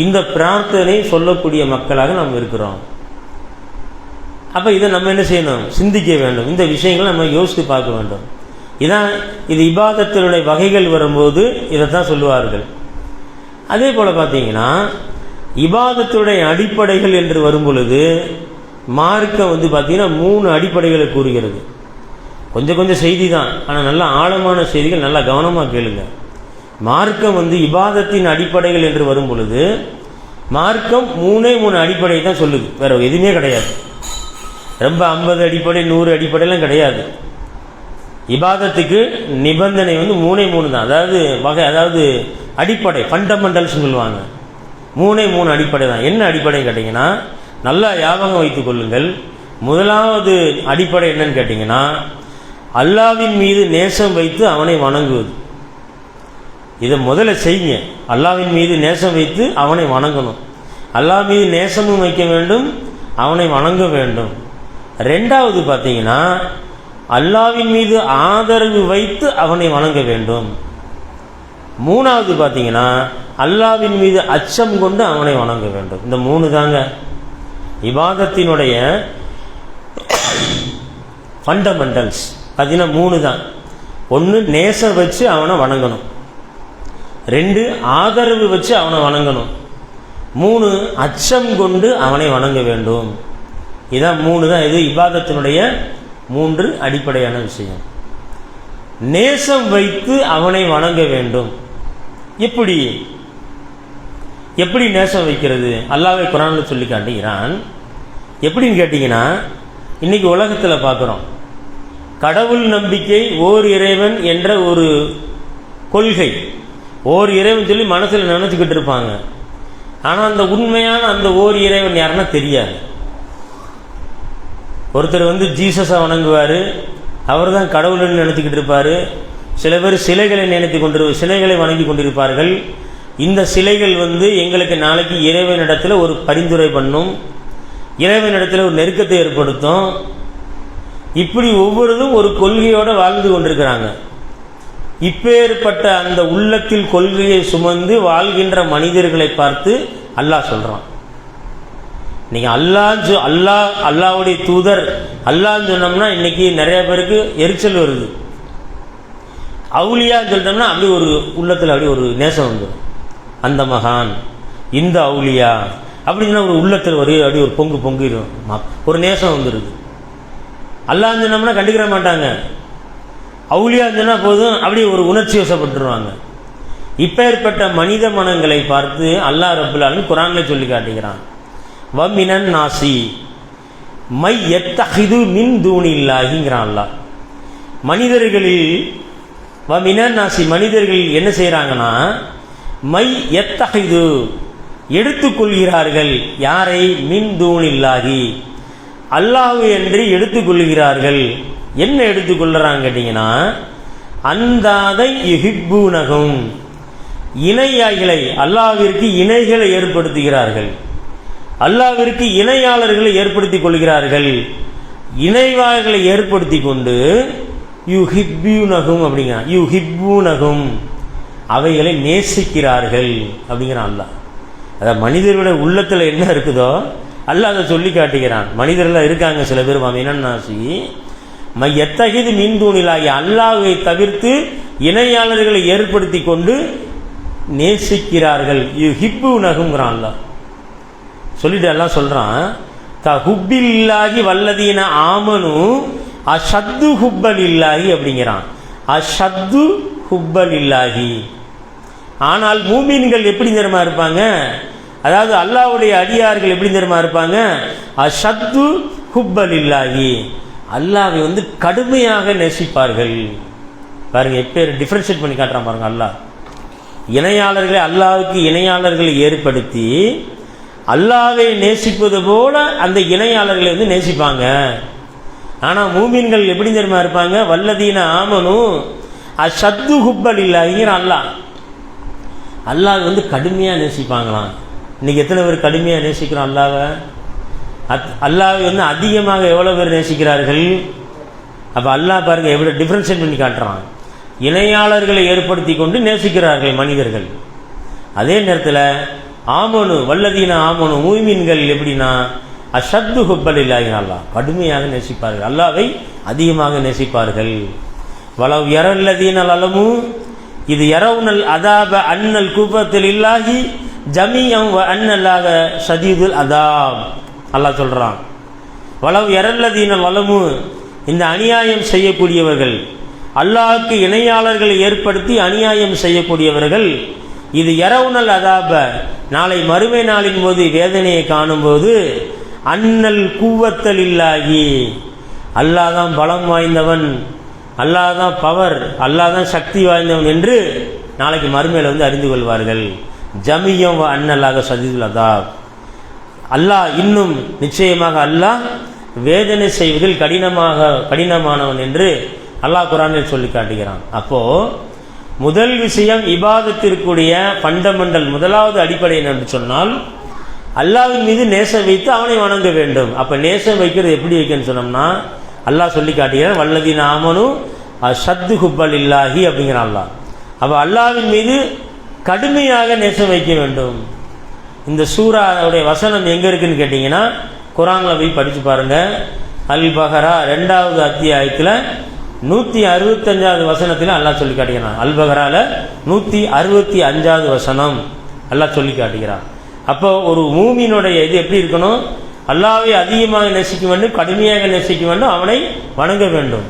இந்த பிரார்த்தனை சொல்லக்கூடிய மக்களாக நாம் இருக்கிறோம். அப்போ இதை நம்ம என்ன செய்யணும், சிந்திக்க வேண்டும். இந்த விஷயங்களை நம்ம யோசித்து பார்க்க வேண்டும். இது இபாதத்தினுடைய வகைகள் வரும்போது இதைத்தான் சொல்லுவார்கள். அதே போல் பார்த்தீங்கன்னா இபாதத்துடைய அடிப்படைகள் என்று வரும் பொழுது மார்க்கம் வந்து பார்த்தீங்கன்னா 3 அடிப்படைகளை கூறுகிறது. கொஞ்சம் செய்தி தான், ஆனால் நல்ல ஆழமான செய்திகள், நல்லா கவனமாக கேளுங்க. மார்க்கம் வந்து இபாதத்தின் அடிப்படைகள் என்று வரும் பொழுது மார்க்கம் 3 அடிப்படை தான் சொல்லுது, வேற எதுவுமே கிடையாது. ரொம்ப 50 அடிப்படை 100 அடிப்படைலாம் கிடையாது. இபாதத்துக்கு நிபந்தனை வந்து மூணு தான். அதாவது அடிப்படை ஃபண்டமெண்டல்ஸ் சொல்லுவாங்க. மூணு அடிப்படை தான். என்ன அடிப்படை கேட்டிங்கன்னா, நல்லா ஞாபகம் வைத்துக் கொள்ளுங்கள். முதலாவது அடிப்படை என்னன்னு கேட்டிங்கன்னா, அல்லாஹ்வின் மீது நேசம் வைத்து அவனை வணங்குவது. இதை முதல்ல செய்யுங்க. அல்லாஹ்வின் மீது நேசம் வைத்து அவனை வணங்கணும். அல்லாஹ் மீது நேசமும் வைக்க வேண்டும், அவனை வணங்க வேண்டும். ரெண்டாவது பார்த்தீங்கன்னா, அல்லாஹ்வின் மீது ஆதரவு வைத்து அவனை வணங்க வேண்டும். மூணாவது பார்த்தீங்கன்னா, அல்லாஹ்வின் மீது அச்சம் கொண்டு அவனை வணங்க வேண்டும். இந்த மூணு தாங்க இபாதத்தினுடைய ஃபண்டமெண்டல்ஸ். பார்த்தீங்கன்னா மூணு தான். ஒன்று நேசம் வச்சு அவனை வணங்கணும், ரெண்டு ஆதரவு வச்சு அவனை வணங்கணும், மூணு அச்சம் கொண்டு அவனை வணங்க வேண்டும். இதான் மூணு தான். இது இபாதத்தினுடைய மூன்று அடிப்படையான விஷயம். நேசம் வைத்து அவனை வணங்க வேண்டும். எப்படி நேசம் வைக்கிறது? அல்லாஹ்வை குர்ஆனில் சொல்லி காட்டுகிறான். எப்படின்னு கேட்டிங்கன்னா, இன்னைக்கு உலகத்தில் பார்க்குறோம், கடவுள் நம்பிக்கை, ஓர் இறைவன் என்ற ஒரு கொள்கை, ஓர் இறைவன் சொல்லி மனசில் நினச்சிக்கிட்டு இருப்பாங்க. ஆனால் அந்த உண்மையான அந்த ஓர் இறைவன் யாருன்னா தெரியாது. ஒருத்தர் வந்து ஜீசஸை வணங்குவார், அவர் தான் கடவுள்னு நினைத்துக்கிட்டு இருப்பார். சில பேர் சிலைகளை வணங்கி கொண்டிருப்பார்கள். இந்த சிலைகள் வந்து எங்களுக்கு நாளைக்கு இறைவனிடத்தில் ஒரு பரிந்துரை பண்ணும், இறைவனிடத்தில் ஒரு நெருக்கத்தை ஏற்படுத்தும். இப்படி ஒவ்வொருதும் ஒரு கொள்கையோடு வாழ்ந்து கொண்டிருக்கிறாங்க. இப்பேற்பட்ட அந்த உள்ளத்தில் கொள்கையை சுமந்து வாழ்கின்ற மனிதர்களை பார்த்து அல்லாஹ் சொல்றான். நீங்க அல்லாஹ்வுடைய தூதர் அல்லாஹ்னு சொன்னோம்னா இன்னைக்கு நிறைய பேருக்கு எரிச்சல் வருது. அவுலியான்னு சொல்லிட்டோம்னா அப்படி ஒரு உள்ளத்தில் அப்படி ஒரு நேசம் வந்துடும். அந்த மகான், இந்த அவுலியா அப்படின்னா ஒரு உள்ளத்தில் அப்படி ஒரு பொங்கிடும், ஒரு நேசம் வந்துடுது. அல்லாஹ்னு சொன்னோம்னா கண்டுக்கிற மாட்டாங்க. அவுலியான்னு சொன்னா போதும் அப்படியே ஒரு உணர்ச்சி வசப்பட்டுருவாங்க. இப்பேற்பட்ட மனித மனங்களை பார்த்து அல்லாஹ் ரப்புல் ஆலமீன் குர்ஆன்ல சொல்லி காட்டுகிறான். வமினன் நாசி மை யத்தஹிது மின் தூனில்லாஹிங்கிறான் அல்லாஹ். மனிதர்களில் வமினன் நாசி, மனிதர்கள் என்ன செய்கிறாங்கன்னா, மை யத்தஹிது எடுத்துக்கொள்கிறார்கள். யாரை? மின் தூனில்லாஹி, அல்லாஹ் என்று எடுத்துக்கொள்கிறார்கள். என்ன எடுத்துக்கொள்றாங்க கேட்டீங்கன்னா, அந்தாதை யுஹிப்பூனஹும், இணையாய்களை, அல்லாஹ்விற்கு இணைகளை ஏற்படுத்துகிறார்கள், அல்லாஹ்விற்கு இணையாளர்களை ஏற்படுத்திக் கொள்கிறார்கள். இணைவாளர்களை ஏற்படுத்தி கொண்டு யுஹிப்பூனஹும் அப்படிங்கிற யுஹிப்பூனஹும், அவைகளை நேசிக்கிறார்கள் அப்படிங்கிறான் அல்லாஹ். அதாவது மனிதர்களுடைய உள்ளத்தில் என்ன இருக்குதோ அல்லாஹ் அதை சொல்லி காட்டுகிறான். மனிதர்கள் இருக்காங்க சில பேர் மினன்னாசி மை யத்தஹிது மின் தூனில்லாஹி, அல்லாஹ்வை தவிர்த்து இணையாளர்களை ஏற்படுத்தி கொண்டு நேசிக்கிறார்கள். யுஹிப்பூனஹும்ங்கிறான் அல்லாஹ். சொல்லிட்டு எல்லாம் சொல்றான், ஹுப்பில்லாஹி வல்லதீன ஆமனு அஷத்து ஹுப்பலில்லாஹி அப்படிங்கிறான். அஷத்து ஹுப்பலில்லாஹி. ஆனால் மூமின்கள் எப்படி தெரியுமா இருப்பாங்க? அதாவது அல்லாஹ்வுடைய அடியார்கள் எப்படி தெரியுமா இருப்பாங்க? அஷத்து ஹுப்பலில்லாஹி, அல்லாஹ்வை வந்து கடுமையாக நேசிப்பார்கள். பாருங்க, எப்போ டிஃபரன்ஷியேட் பண்ணி காட்டுறான் பாருங்க. அல்லாஹ் இணையாளர்களை, அல்லாஹ்வுக்கு இணையாளர்களை ஏற்படுத்தி அல்லாஹ்வை நேசிப்பது போல அந்த இணையாளர்களை வந்து நேசிப்பாங்க. ஆனால் மூமின்கள் எப்படி தெரியுமா இருப்பாங்க? வல்லதீன ஆமனு அஷத்து ஹுப்பலில்லாஹிங்கிற அல்லாஹ். அல்லாஹ் வந்து கடுமையாக நேசிப்பாங்களாம். இன்னைக்கு எத்தனை பேர் கடுமையாக நேசிக்கிறோம் அல்லாஹ்வை? அல்லாஹ்வை வந்து அதிகமாக எவ்வளோ பேர் நேசிக்கிறார்கள்? அப்போ அல்லாஹ் பாருங்க எவ்வளோ டிஃபரன்ஷியேட் பண்ணி காட்டுறான். இணையாளர்களை ஏற்படுத்தி கொண்டு நேசிக்கிறார்கள் மனிதர்கள். அதே நேரத்தில் ஆமனு வல்லதீன ஆமனு மூமின்கள் எப்படின்னா அஷத்து ஹுப்பலில்லாஹி, அல்லாஹ் கடுமையாக நேசிப்பார்கள், அல்லாஹ்வை அதிகமாக நேசிப்பார்கள். வலவ் யரல்லதீன லலமு இது யரவுனல் அதாப அன்னல் குபத்தில் இல்லாஹி ஜமீஅன் வ அன்னல்லாஹ ஷதீதுல் அதாப். அல்லாஹ் சொல்றான், வலவ் யரல்லதீன லலமு, இந்த அநியாயம் செய்யக்கூடியவர்கள், அல்லாஹ்வுக்கு இணையாளர்களை ஏற்படுத்தி அநியாயம் செய்யக்கூடியவர்கள், இது யரவுனல் அதாப, நாளை மறுமை நாளின் போது வேதனையை காணும்போது, அன்னல் குவத்தல் இல்லாஹி, அல்லாஹ் தான் பலம் வாய்ந்தவன், அல்லாஹ் தான் பவர், அல்லாஹ் தான் சக்தி வாய்ந்தவன் என்று நாளைக்கு மறுமையில் வந்து அறிந்து கொள்வார்கள். ஜமியம் அன்னல்லாக சதீதுல் அதாப். அல்லாஹ் இன்னும் நிச்சயமாக அல்லாஹ் வேதனை செய்வதில் கடினமானவன் என்று அல்லாஹ் குர்ஆனில் சொல்லி காட்டுகிறான். அப்போ முதல் விஷயம் இபாதத்திற்குரிய ஃபண்டமெண்டல், முதலாவது அடிப்படை என்று சொன்னால் அல்லாஹ்வின் மீது நேசம் வைத்து அவனை வணங்க வேண்டும். அப்ப நேசம் வைக்கிறது எப்படி வைக்கணும்னு சொன்னோம்னா அல்லாஹ் சொல்லி காட்டுகிறான், வல்லதீன ஆமனு அஷத்து ஹுப்பல் இல்லாஹி அப்படிங்கிறான் அல்லாஹ். அப்ப அல்லாஹ்வின் மீது கடுமையாக நேசம் வைக்க வேண்டும். இந்த சூராவுடைய வசனம் எங்க இருக்குன்னு கேட்டீங்கன்னா குர்ஆன்ல போய் படிச்சு பாருங்க. அல் பஹரா 2வது அத்தியாயத்தில் 165வது வசனத்தில் அல்லாஹ் சொல்லி காட்டுகிறான். அல் பஹரால 165வது வசனம் அல்லாஹ் சொல்லி காட்டுகிறான். அப்போ ஒரு மூமினுடைய இது எப்படி இருக்கணும்? அல்லாஹ்வை அதிகமாக நேசிக்க வேண்டும், கடுமையாக நேசிக்க வேண்டும், அவனை வணங்க வேண்டும்.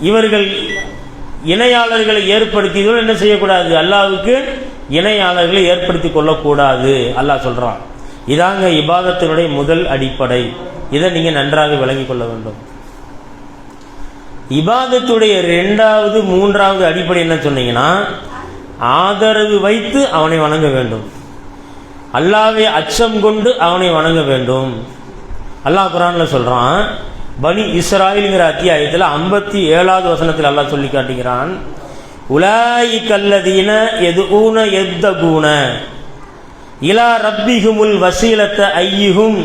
இவர்கள் இணையாளர்களை ஏற்படுத்தியதோடு என்ன செய்யக்கூடாது? அல்லாஹ்வுக்கு இணையாளர்களை ஏற்படுத்தி கொள்ளக்கூடாது அல்லாஹ் சொல்றான். இதாங்க இபாதத்தினுடைய முதல் அடிப்படை. இதை நீங்க நன்றாக விளங்கிக் கொள்ள வேண்டும். இபாதத்துடைய 2வது 3வது அடிப்படை என்ன சொன்னீங்கன்னா ஆதரவு வைத்து அவனை வணங்க வேண்டும். அல்லாஹ்வை அச்சம் கொண்டு அவனை வணங்க வேண்டும். அல்லாஹ் குர்ஆன்ல சொல்றான், பனி இஸ்ராயீல்ங்கிற அத்தியாயத்தில் 57வது வசனத்தில் அல்லாஹ் சொல்லி காட்டுகிறான், உலாயிகல்லதீன யதுஊன யப்தகூன இலா ரப்பிஹுமுல் வஸீலத அய்யுஹும்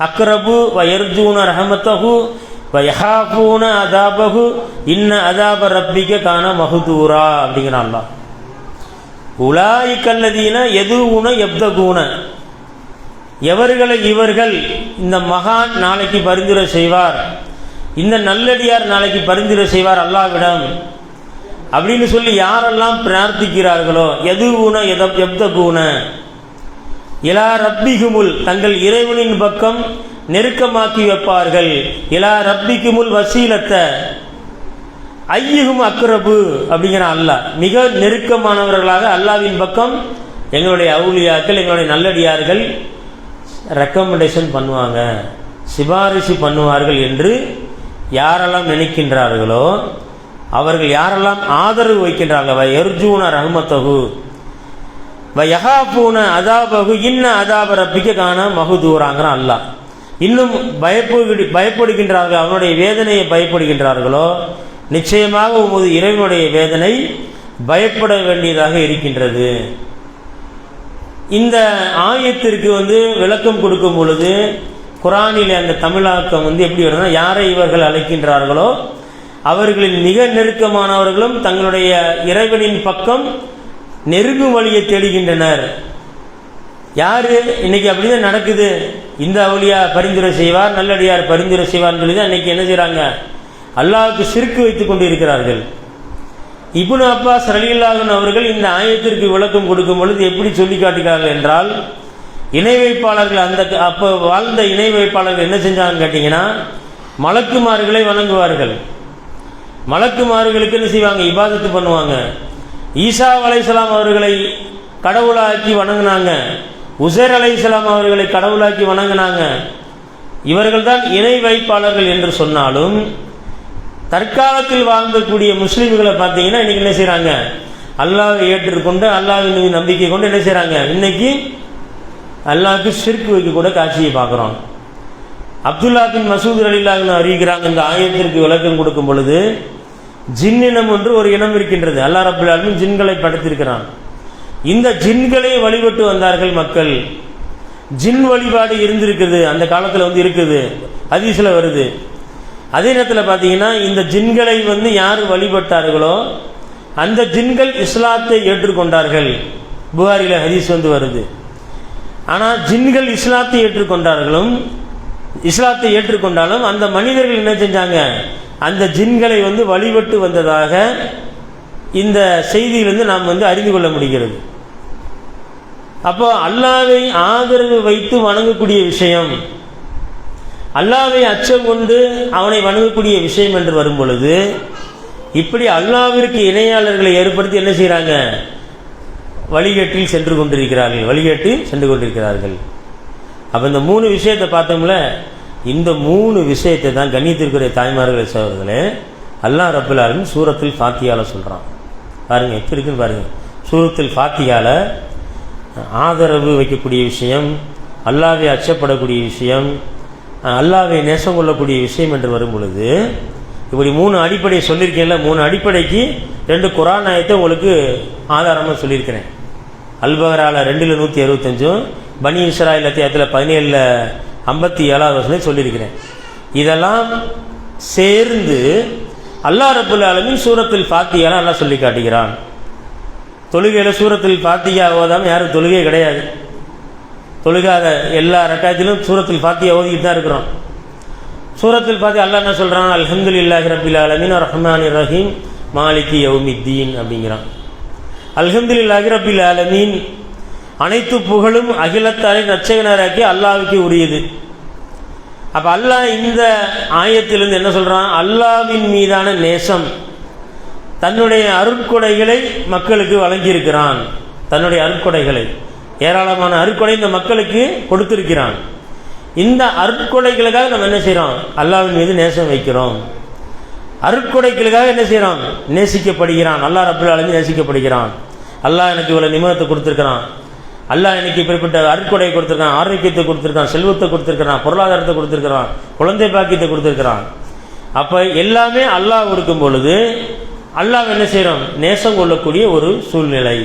அக்ரபு வ யர்ஜூன ரஹமத்தஹு வ யஹாஃபூன அதாபஹு இன்ன அதாப ரப்பிக கான மஹ்தூரா அப்படிங்கிறான் அல்லாஹ். உலாயிகல்லதீன யதுஊன யப்தகூன, எவர்களை இவர்கள் இந்த மகான் நாளைக்கு பரிந்துரை செய்வார், இந்த நல்லடியார் நாளைக்கு பரிந்துரை செய்வார் அல்லாஹ்விடம் அப்படின்னு சொல்லி யாரெல்லாம் பிரார்த்திக்கிறார்களோ, யதுஊன யப்தகூன இலா ரப்பிகுமுல், தங்கள் இறைவனின் பக்கம் நெருக்கமாக்கி வைப்பார்கள், இலா ரப்பிகுமுல் வசீலத்த ஐயுகும் அக்ரபு அப்படிங்கிற அல்லாஹ், மிக நெருக்கமானவர்களாக அல்லாஹ்வின் பக்கம் எங்களுடைய அவுலியாக்கள், எங்களுடைய நல்லடியார்கள் ரெக்கமெண்டேஷன் பண்ணுவாங்க, சிபாரிசு பண்ணுவார்கள் என்று யாரெல்லாம் நினைக்கின்றார்களோ, அவர்கள் யாரெல்லாம் ஆதரவு வைக்கின்றார்கள், யர்ஜூன ரஹ்மத்தஹு வ யஹாஃபூன அதாபஹு இன்ன அதாப ரப்பிக கான மஹ்தூராங்கிற அல்லாஹ். இன்னும் பயப்படுகின்றார்கள், அவனுடைய வேதனையை பயப்படுகின்றார்களோ, நிச்சயமாக உமது இறைவனுடைய வேதனை பயப்பட வேண்டியதாக இருக்கின்றது. இந்த ஆயத்திற்கு விளக்கம் கொடுக்கும் பொழுது குர்ஆனிலே அந்த தமிழாக்கம் எப்படி வருதுன்னா, யாரை இவர்கள் அழைக்கின்றார்களோ அவர்களின் மிக நெருக்கமானவர்களும் தங்களுடைய இறைவனின் பக்கம் நெருங்கும் வழியை தேடுகின்றனர். யாரு இன்னைக்கு அப்படிதான் நடக்குது. இந்த அவுலியா பரிந்துரை செய்வார், நல்லடியார் பரிந்துரை செய்வார்னு சொல்லி தான் இன்னைக்கு என்ன செய்யறாங்க, அல்லாஹ்வுக்கு ஷிர்க் வைத்துக் கொண்டு இருக்கிறார்கள். இப்னு அப்பாஸ் ரலியல்லாஹு அன்ஹு அவர்கள் இந்த ஆயத்திற்கு விளக்கம் கொடுக்கும் பொழுது எப்படி சொல்லி காட்டுகிறார்கள் என்றால், இணை வைப்பாளர்கள் அப்போ வாழ்ந்த இணை வைப்பாளர்கள் என்ன செஞ்சாங்கன்னு கேட்டீங்கன்னா, மலக்குமார்களை வணங்குவார்கள். மலக்குமார்களுக்கு என்ன செய்வாங்க, இபாதத்து பண்ணுவாங்க. ஈசா அலைஹிஸ்ஸலாம் அவர்களை கடவுளாக்கி வணங்கினாங்க, உசைர் அலைஹிஸ்ஸலாம் அவர்களை கடவுளாக்கி வணங்கினாங்க. இவர்கள் தான் இணை வைப்பாளர்கள் என்று சொன்னாலும், தற்காலத்தில் வாழ்ந்தக்கூடிய முஸ்லீம்களை பார்த்தீங்கன்னா இன்னைக்கு என்ன செய்யறாங்க, அல்லாஹ்வை ஏற்றுக்கொண்டு அல்லாஹ்வின் மீது நம்பிக்கை கொண்டு என்ன செய்யறாங்க, இன்னைக்கு அல்லாஹ்வுக்கு ஷிர்க் வைக்க கூட காட்சியை பார்க்கிறோம். அப்துல்லா பின் மசூத் ரலியல்லாஹு அன்ஹு அறிவிக்கிறாங்க, இந்த ஆயத்திற்கு விளக்கம் கொடுக்கும் பொழுது, ஜின்னினம் என்று ஒரு இனம் இருக்கின்றது. அல்லாஹ் ரப்பல் ஆலமீன் ஜின்களை படைத்திருக்கிறான். இந்த ஜின்களை வழிபட்டு வந்தார்கள் மக்கள். ஜின் வழிபாடு இருந்திருக்குது, அந்த காலத்தில் இருக்குது, ஹதீஸ்ல வருது. அதே நேரத்தில் பார்த்தீங்கன்னா இந்த ஜின்களை யார் வழிபட்டார்களோ அந்த ஜின்கள் இஸ்லாத்தை ஏற்றுக்கொண்டார்கள். புகாரில ஹதீஸ் வருது. ஆனால் ஜின்கள் இஸ்லாத்தை ஏற்றுக்கொண்டாலும் அந்த மனிதர்கள் என்ன செஞ்சாங்க, அந்த ஜின்களை வழிபட்டு வந்ததாக இந்த செய்தியிலிருந்து நாம் அறிந்து கொள்ள முடிகிறது. அப்போ அல்லாஹ்வை ஆதரவு வைத்து வணங்கக்கூடிய விஷயம், அல்லாஹ்வை அச்சம் கொண்டு அவனை வணங்கக்கூடிய விஷயம் என்று வரும் பொழுது, இப்படி அல்லாஹ்விற்கு இணையாளர்களை ஏற்படுத்தி என்ன செய்யறாங்க, வழிகேட்டில் சென்று கொண்டிருக்கிறார்கள். அப்ப இந்த 3 விஷயத்தை பார்த்தோம்ல, இந்த 3 விஷயத்தை தான் கண்ணியத்திற்குரிய தாய்மார்கள் சகோதரர்களே அல்லாஹ் ரப்பல் ஆலமீன் சூரத்துல் ஃபாத்திஹால சொல்கிறான். பாருங்கள் எப்படி இருக்குன்னு பாருங்கள். சூரத்துல் ஃபாத்திஹால ஆதரவு வைக்கக்கூடிய விஷயம், அல்லாஹ்வை அச்சப்படக்கூடிய விஷயம், அல்லாஹ்வை நேசம் கொள்ளக்கூடிய விஷயம் என்று வரும் பொழுது இப்படி 3 அடிப்படை சொல்லியிருக்கேன்ல. 3 அடிப்படைக்கு 2 குர்ஆன் ஆயத்தை உங்களுக்கு ஆதாரமாக சொல்லியிருக்கிறேன். அல்பகரால 2:165, பனி இஸ்ராயில் அத்தியாயத்தில் 17:57 வசனம் சொல்லியிருக்கிறேன். இதெல்லாம் சேர்ந்து அல்லாஹ் ரப்புல் ஆலமீன் சூரத்துல் ஃபாத்திஹால அல்லாஹ் சொல்லி காட்டுகிறான். தொழுகையில் சூரத்துல் ஃபாத்திஹா ஓதாமல் யாரும் தொழுகை கிடையாது. தொழுகாத எல்லா ரக்காயத்திலும் சூரத்துல் ஃபாத்திஹா ஓதிக்கிட்டு தான் இருக்கிறோம். சூரத்துல் ஃபாத்திஹா அல்லாஹ் என்ன சொல்கிறான்? அல்ஹம்துலில்லாஹி ரப்பில் ஆலமீன் அர்ரஹ்மானிர் ரஹீம் மாலிகி யௌமித்தீன் அப்படிங்கிறான். அல்ஹம்துலில்லாஹி ரப்பில் ஆலமீன் அனைத்து புகழும் அகிலத்தாரை ரட்சகனாராக்கி அல்லாஹ்வுக்கு உரியது. அப்போ அல்லாஹ் இந்த ஆயத்திலிருந்து என்ன சொல்கிறான்? அல்லாஹ்வின் மீதான நேசம், தன்னுடைய அருட்கொடைகளை மக்களுக்கு வழங்கியிருக்கிறான். தன்னுடைய அருட்கொடைகளை, ஏராளமான அருட்கொடை இந்த மக்களுக்கு கொடுத்திருக்கிறான். இந்த அருட்கொடைகளுக்காக நம்ம என்ன செய்கிறோம்? அல்லாஹ்வின் மீது நேசம் வைக்கிறோம். அருட்கொடைகளுக்காக என்ன செய்கிறோம்? நேசிக்கப்படுகிறான். அல்லாஹ் ரப்பல் ஆலமீன் நேசிக்கப்படுகிறான். அல்லாஹ் எனக்கு இவ்வளோ நிம்மதியை கொடுத்துருக்கிறான், அல்லாஹ் எனக்கு இப்படிப்பட்ட அருட்கொடையை கொடுத்துருக்கான், ஆரோக்கியத்தை கொடுத்துருக்கான், செல்வத்தை கொடுத்துருக்கிறான், பொருளாதாரத்தை கொடுத்துருக்கிறான், குழந்தை பாக்கியத்தை கொடுத்துருக்கிறான். அப்போ எல்லாமே அல்லாஹ் கொடுக்கும் பொழுது அல்லாஹ் என்ன செய்கிறோம்? நேசம் கொள்ளக்கூடிய ஒரு சூழ்நிலை.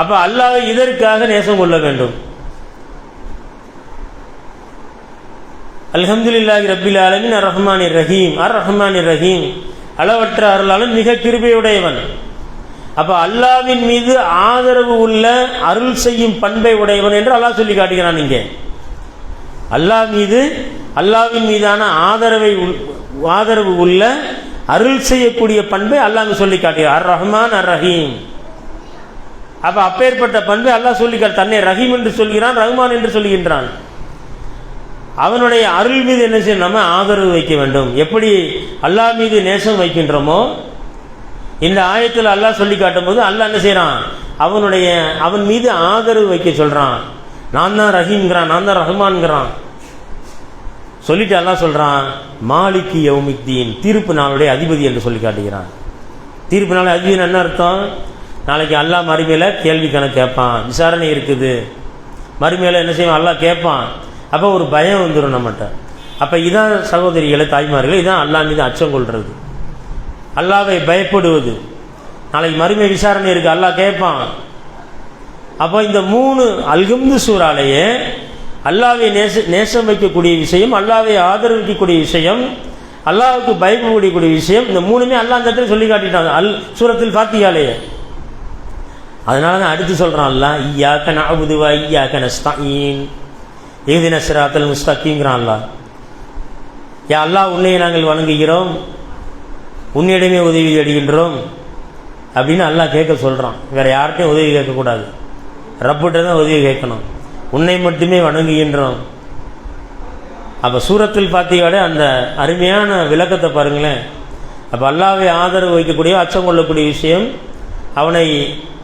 அப்போ அல்லாஹ் இதற்காக நேசம் கொள்ள வேண்டும். அல்ஹம்துலில்லாஹி ரப்பில் ஆலமீன் அர்ரஹ்மானிர் ரஹீம். அர்ரஹ்மானிர் ரஹீம் அளவற்ற அருளாளன் மிக கிருபையுடையவன். அப்போ அல்லாஹ்வின் மீது ஆதரவு உள்ள அருள் செய்யும் பண்பை உடையவன் என்று அல்லாஹ் சொல்லி காட்டுகிறான். இங்கே அல்லாஹ்வின் மீதான ஆதரவு உள்ள அருள் செய்யக்கூடிய பண்பை அல்லாஹ் சொல்லி காட்டுகிறான். அர் ரஹ்மான் அர் ரஹீம். அப்போ அப்பேற்பட்ட பண்பை அல்லாஹ் சொல்லி தன்னை ரஹீம் என்று சொல்கிறான், ரஹ்மான் என்று சொல்கின்றான். அவனுடைய அருள் மீது என்ன செய்யணும்? நம்ம ஆதரவு வைக்க வேண்டும். எப்படி அல்லாஹ் மீது நேசம் வைக்கின்றோமோ இந்த ஆயத்தில் அல்லாஹ் சொல்லி காட்டும் போது அல்லாஹ் என்ன செய்யறான்? அவன் மீது ஆதரவு வைக்க சொல்றான். நான் தான் ரஹீம்ங்கிறான், நான் தான் ரஹ்மான்ங்கிறான். சொல்லிட்டு அல்லாஹ் சொல்றான் மாலிகி யௌமித்தீன், தீர்ப்பு நாளுடைய அதிபதி என்று சொல்லி காட்டுகிறான். தீர்ப்பு நாள் அதிபதி என்ன அர்த்தம்? நாளைக்கு அல்லாஹ் மறுமையில கேள்வி கணக்கு கேட்பான், விசாரணை இருக்குது. மறுமையில என்ன செய்வான்? அல்லாஹ் கேட்பான். அப்போ ஒரு பயம் வந்துடும் நம்மகிட்ட. அப்போ இதான் சகோதரிகளை, தாய்மார்களே, இதான் அல்லாஹ் மீது அச்சம் கொள்வது, அல்லாஹ்வை பயப்படுவது. நாளைக்கு மறுமை விசாரணை இருக்கு, அல்லாஹ் கேட்பான். அப்போ இந்த 3 அல்ஹம்து சூராலேயே அல்லாஹ்வை நேசம் வைக்கக்கூடிய விஷயம், அல்லாஹ்வை ஆதரவிக்கக்கூடிய விஷயம், அல்லாஹ்வுக்கு பயப்படக்கூடிய விஷயம், இந்த 3மே அல்லாஹ் அந்த இடத்துல சொல்லி காட்டிட்டாங்க சூரத்துல் ஃபாத்திஹாலேயே. அதனால தான் அடுத்து சொல்கிறான் அல்லாஹ் இய்யாக நஅபுது வ இய்யாக நஸ்தஈன் இஹ்தின ஸிராத்தல் முஸ்தகீம்ங்கிறான் அல்லாஹ். யா அல்லாஹ், உன்னையே நாங்கள் வணங்குகிறோம், உன்னிடமே உதவி தேடுகின்றோம் அப்படின்னு அல்லாஹ் கேட்க சொல்கிறான். வேறு யார்கிட்டையும் உதவி கேட்கக்கூடாது, ரப்பிட்ட தான் உதவி கேட்கணும். உன்னை மட்டுமே வணங்குகின்றோம். அப்போ சூரத்துல் ஃபாத்திஹாவோட அந்த அருமையான விளக்கத்தை பாருங்களேன். அப்போ அல்லாஹ்வை ஆதரவு வைக்கக்கூடிய, அச்சம் கொள்ளக்கூடிய விஷயம், அவனை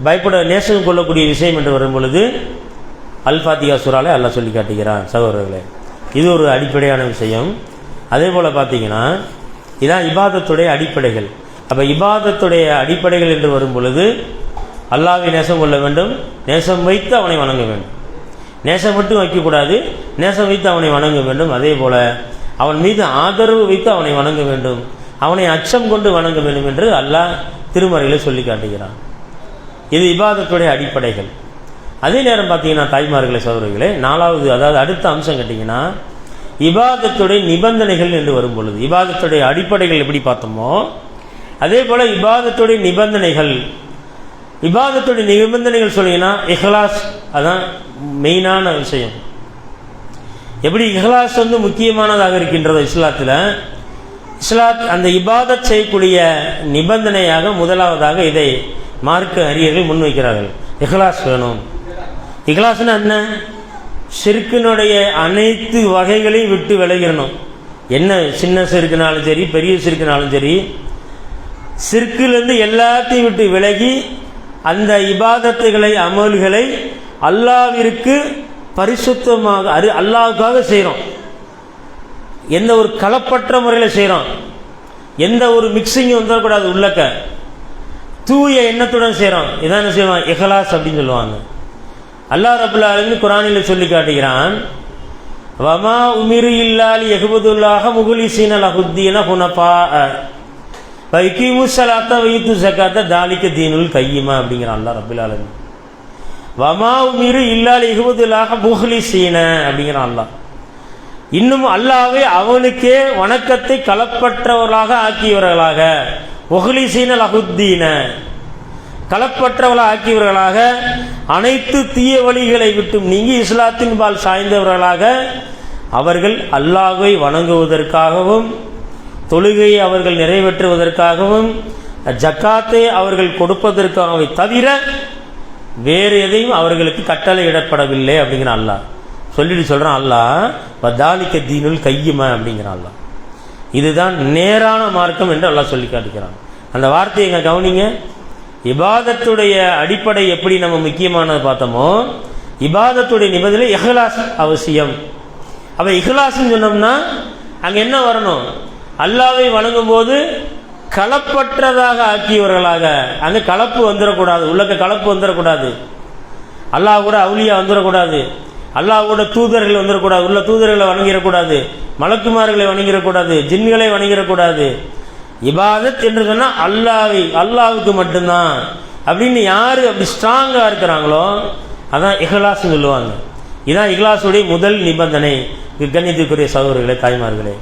பயப்பட நேசம் கொள்ளக்கூடிய விஷயம் என்று வரும் பொழுது அல் ஃபாத்திஹா சூராலே அல்லாஹ் சொல்லி காட்டுகிறான். சகோதரர்களே, இது ஒரு அடிப்படையான விஷயம். அதே போல் பார்த்தீங்கன்னா இதான் இபாதத்துடைய அடிப்படைகள். அப்போ இபாதத்துடைய அடிப்படைகள் என்று வரும் பொழுது அல்லாஹ்வை நேசம் கொள்ள வேண்டும், நேசம் வைத்து அவனை வணங்க வேண்டும். நேசம் மட்டும் வைக்கக்கூடாது, நேசம் வைத்து அவனை வணங்க வேண்டும். அதே போல் அவன் மீது ஆதரவு வைத்து அவனை வணங்க வேண்டும், அவனை அச்சம் கொண்டு வணங்க வேண்டும் என்று அல்லாஹ் திருமறையில சொல்லி காட்டுகிறான். இது இபாதத்துடைய அடிப்படைகள். அதே நேரம் பார்த்தீங்கன்னா தாய்மார்களே, சகோதரிகளே, 4வது அதாவது அடுத்த அம்சம் கேட்டிங்கன்னா இபாதத்துடைய நிபந்தனைகள் என்று வரும் பொழுது, இபாதத்துடைய அடிப்படைகள் எப்படி பார்த்தோமோ அதே போல் இபாதத்துடைய நிபந்தனைகள். இபாதத்துடைய நிபந்தனைகள் சொன்னீங்கன்னா இஹ்லாஸ், அதான் மெயினான விஷயம். எப்படி இஹ்லாஸ் முக்கியமானதாக இருக்கின்றதோ இஸ்லாத்தில், அந்த இபாதத் செய்யக்கூடிய நிபந்தனையாக முதலாவதாக இதை மார்க்க அறிஞர்கள் முன்வைக்கிறார்கள். இஹ்லாஸ் வேணும். இஹ்லாஸ்னா என்ன? ஷிர்க்கினுடைய அனைத்து வகைகளையும் விட்டு விலகிடணும். என்ன சின்ன சிறுக்குனாலும் சரி, பெரிய சிறுக்குனாலும் சரி, சிற்கிலிருந்து எல்லாத்தையும் விட்டு விலகி அந்த இபாதத்துகளை, அமல்களை அல்லாஹ்விற்கு பரிசுத்தமாக அல்லாஹ்வுக்காக செய்கிறோம். எந்த ஒரு கலப்பற்ற முறையில் செய்கிறோம், எந்த ஒரு மிக்சிங்கும் வந்துடக்கூடாது, உள்ளக்க தூய எண்ணத்துடன் செய்கிறோம். இதான் என்ன செய்வோம், இஹ்லாஸ் அப்படின்னு சொல்லுவாங்க. அல்லாஹ் ரப்பல் ஆலமீன் குர்ஆனில் சொல்லி காட்டுகிறான், வமா உமிரு இல்லாலி யஹ்புதுல்லாஹ முஹ்லிஸீன லஹுத்தீன ஹுனஃபா வயுகீமுஸ் ஸலாத்த வயுத்து ஸகாத்த தாலிக தீனுல் கையிமா அப்படிங்கிறான் அல்லாஹ் ரப்பல் ஆலமீன். வமா உமிரு இல்லாலி யஹ்புதுல்லாஹ முஹ்லிஸீன அப்படிங்கிறான் அல்லாஹ். இன்னும் அல்லாஹ்வே அவனுக்கே வணக்கத்தை கலப்பற்றவர்களாக ஆக்கியவர்களாக, முஹ்லிஸீன லஹுத்தீன கலப்பற்றவர்களாக ஆக்கியவர்களாக, அனைத்து தீய வழிகளை விட்டும் நீங்கி இஸ்லாத்தின் பால் சாய்ந்தவர்களாக, அவர்கள் அல்லாஹ்வை வணங்குவதற்காகவும் தொழுகையை அவர்கள் நிறைவேற்றுவதற்காகவும் ஜக்காத்தை அவர்கள் கொடுப்பதற்காகவே தவிர வேறு எதையும் அவர்களுக்கு கட்டளையிடப்படவில்லை அப்படிங்கிறான் அல்லாஹ். சொல்லிட்டு சொல்கிறான் அல்லாஹ், வதாலிக்க தீனுல் கையிமா அப்படிங்கிறான் அல்லாஹ். இதுதான் நேரான மார்க்கம் என்று அல்லாஹ் சொல்லி காட்டுகிறான். அந்த வார்த்தையை எங்க கவனிங்க. இபாதத்துடைய அடிப்படை எப்படி நம்ம முக்கியமானது பார்த்தோமோ, இபாதத்துடைய நிபந்தனை இஹ்லாஸ் அவசியம். அப்போ இஹ்லாஸ்ன்னு சொன்னோம்னா அங்கே என்ன வரணும், அல்லாஹ்வை வணங்கும் போது கலப்பற்றதாக ஆக்கியவர்களாக, அங்கே கலப்பு வந்துடக்கூடாது, உள்ளக்க கலப்பு வந்துடக்கூடாது, அல்லாஹ் கூட அவுலியா வந்துடக்கூடாது, அல்லாஹ் கூட தூதர்கள் வந்துடக்கூடாது, உள்ள தூதர்களை வணங்கிடக்கூடாது, மலக்குமார்களை வணங்கிடக்கூடாது, ஜின்களை வணங்கிடக்கூடாது. இபாதத் என்று சொன்னால் அல்லாஹ்வுக்கு மட்டும்தான் அப்படின்னு யார் அப்படி ஸ்ட்ராங்காக இருக்கிறாங்களோ அதான் இஹ்லாஸ்ன்னு சொல்லுவாங்க. இதுதான் இஹ்லாஸுடைய முதல் நிபந்தனை. கண்ணியத்துக்குரிய சகோதரர்களே, தாய்மார்களே,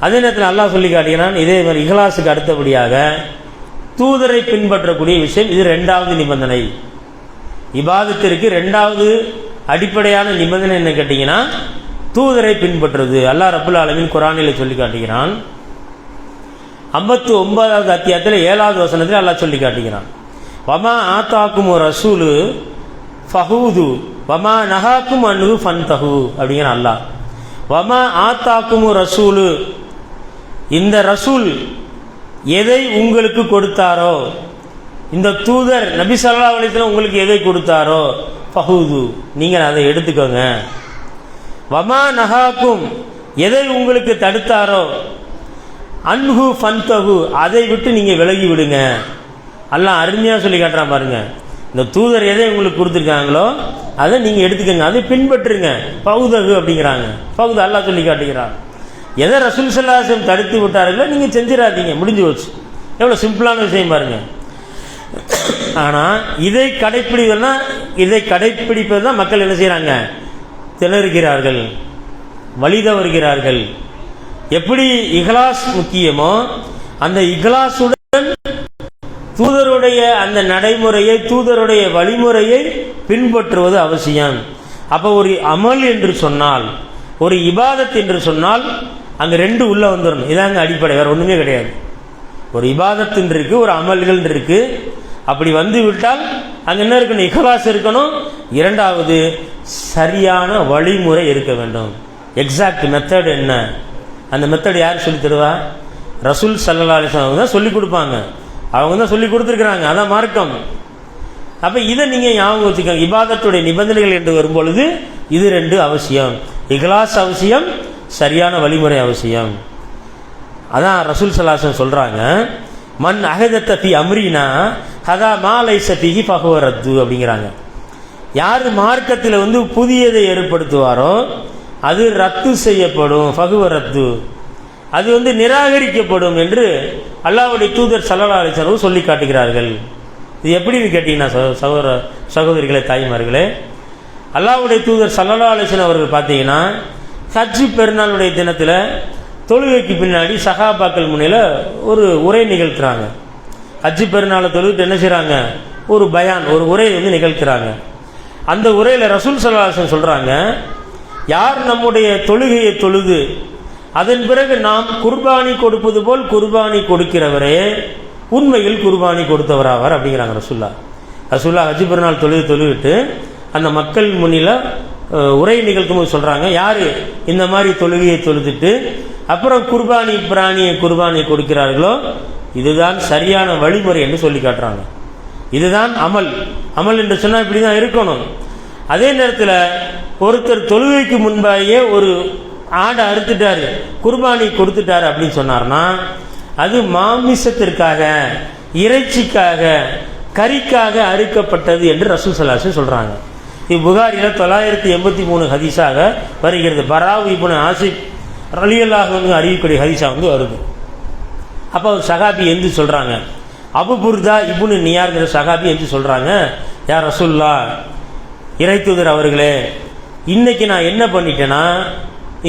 அதே நேரத்தில் அல்லாஹ் சொல்லி காட்டுகிறான், இதே மாதிரி இஹ்லாஸுக்கு அடுத்தபடியாக தூதரை பின்பற்றக்கூடிய விஷயம், இது ரெண்டாவது நிபந்தனை. இபாதத்திற்கு ரெண்டாவது அடிப்படையான நிபந்தனை என்ன கேட்டீங்கன்னா தூதரை பின்பற்றுறது. அல்லாஹ் ரப்பல் ஆலமீன் குர்ஆனில் சொல்லி காட்டுகிறான், 59வது அத்தியாயத்தில் 7வது வசனத்தில் அல்லாஹ் சொல்லி காட்டுகிறான், வமா ஆத்தாக்கும் ரசூலு ஃபஹூது வமா நஹாக்கும் அன்ஹு ஃபன்தஹு அப்படிங்கிறான் அல்லாஹ். வமா ஆத்தாக்கும் ரசூலு, இந்த ரசூல் எதை உங்களுக்கு கொடுத்தாரோ, இந்த தூதர் நபி ஸல்லல்லாஹு அலைஹி வஸல்லம் உங்களுக்கு எதை கொடுத்தாரோ ஃபஹூது, நீங்கள் அதை எடுத்துக்கோங்க. வமா நஹாக்கும், எதை உங்களுக்கு தடுத்தாரோ அன்ஹு ஃபன்தஹு, அதை விட்டு நீங்கள் விலகி விடுங்க. அல்லாஹ் அருமையாக சொல்லி காட்டுறான் பாருங்க. இந்த தூதர் எதை உங்களுக்கு கொடுத்துருக்காங்களோ அதை நீங்கள் எடுத்துக்கோங்க, அதை பின்பற்றுங்க. ஃபௌதஹு அப்படிங்கிறாங்க. ஃபௌது அல்லாஹ் சொல்லி காட்டுகிறான். எதை ரசூல் ஸல்லல்லாஹு அலைஹி வஸல்லம் தடுத்து விட்டார்களோ நீங்கள் செஞ்சிடாதீங்க, முடிஞ்சு போச்சு. எவ்வளோ சிம்பிளான விஷயம் பாருங்க. ஆனால் இதை கடைப்பிடிப்பது தான் மக்கள் என்ன செய்கிறாங்க, திணறுகிறார்கள், வழிதவறுகிறார்கள். எப்படி இஹ்லாஸ் முக்கியமோ அந்த இஹ்லாஸுடன் தூதருடைய அந்த நடைமுறையை, தூதருடைய வழிமுறையை பின்பற்றுவது அவசியம். அப்போ ஒரு அமல் என்று சொன்னால், ஒரு இபாதத் என்று சொன்னால் அங்கே ரெண்டு உள்ள வந்துடணும். இதாங்க அடிப்படை, வேற ஒன்றுமே கிடையாது. ஒரு இபாதத் இருக்கு, ஒரு அமல்கள் இருக்கு. அப்படி வந்து விட்டால் அங்கே என்ன இருக்கணும், இஹ்லாஸ் இருக்கணும். இரண்டாவது சரியான வழிமுறை இருக்க வேண்டும். எக்ஸாக்ட் மெத்தட் என்ன, அந்த மெத்தட் யார் சொல்லி தருவா? ரசூல் ஸல்லல்லாஹு அலைஹி வஸல்லம் தான் சொல்லி கொடுப்பாங்க, அவங்க தான் சொல்லி கொடுத்துருக்குறாங்க, அதான் மார்க்கம். அப்போ இதை நீங்கள் ஞாபகம் வச்சுக்கோங்க. இபாதத்துடைய நிபந்தனைகள் என்று வரும்பொழுது இது ரெண்டு அவசியம். இஹ்லாஸ் அவசியம், சரியான வழிமுறை அவசியம். அதான் ரசூல் ஸல்லல்லாஹு அலைஹி வஸல்லம் சொல்கிறாங்க, மன் அஹதத்த ஃபி அம்ரினா ஹதா மா லைஸ ஃபீஹி ஃபஹுவ ரத்து அப்படிங்கிறாங்க. யார் மார்க்கத்தில் புதியதை ஏற்படுத்துவாரோ அது ரத்து செய்யப்படும், ஃபஹுவ ரத்து, அது நிராகரிக்கப்படும் என்று அல்லாஹ்வுடைய தூதர் ஸல்லல்லாஹு அலைஹி வஸல்லம் சொல்லி காட்டுகிறார்கள். இது எப்படின்னு கேட்டீங்கன்னா சகோதரிகளே, தாய்மார்களே, அல்லாஹ்வுடைய தூதர் ஸல்லல்லாஹு அலைஹி வஸல்லம் அவர்கள் பார்த்தீங்கன்னா ஹஜ் பெருநாளுடைய தினத்தில் தொழுகைக்கு பின்னாடி சஹாபாக்கள் முன்னில ஒரு உரை நிகழ்த்துறாங்க. ஹஜ் பெருநாளை தொழுகிட்டு என்ன செய்கிறாங்க, ஒரு பயான், ஒரு உரை நிகழ்த்துறாங்க. அந்த உரையில் ரசூல் ஸல்லல்லாஹு அலைஹி வஸல்லம் சொல்கிறாங்க, யார் நம்முடைய தொழுகையை தொழுது அதன் பிறகு நாம் குர்பானி கொடுப்பது போல் குர்பானி கொடுக்கிறவரே உண்மையில் குர்பானி கொடுத்தவராவார் அப்படிங்கிறாங்க ரசூல்லா. ஹஜ் பெருநாள் தொழுகிட்டு அந்த மக்கள் முன்னில உரை நிகழ்த்தும் போது சொல்கிறாங்க, யார் இந்த மாதிரி தொழுகையை தொழுதுட்டு அப்புறம் குர்பானியை கொடுக்கிறார்களோ இதுதான் சரியான வழிமுறை என்று சொல்லி காட்டுறாங்க. இதுதான் அமல் என்று சொன்னால் இப்படி தான் இருக்கணும். அதே நேரத்தில் ஒருத்தர் தொழுகைக்கு முன்பாயே ஒரு ஆடை அறுத்துட்டாரு, குர்பானி கொடுத்துட்டாரு அப்படின்னு சொன்னார்னா அது மாமிசத்திற்காக, இறைச்சிக்காக, கறிக்காக அறுக்கப்பட்டது என்று ரசூல் ஸல்லல்லாஹு அலைஹி வஸல்லம் சொல்கிறாங்க. இது புகாரியில் 983 ஹதீஸாக வருகிறது. பராவு இப்னு ஆசிப் ரலியல்லாஹு அன்ஹு அறிவிக்கக்கூடிய ஹதீஸா வருது. அப்போ ஒரு சஹாபி எந்து சொல்கிறாங்க, அபு புர்தா இப்னு நியார்ங்கிற சஹாபி எந்து சொல்கிறாங்க, யா ரசூலுல்லாஹ், இறை தூதர் அவர்களே, இன்னைக்கு நான் என்ன பண்ணிட்டேன்னா,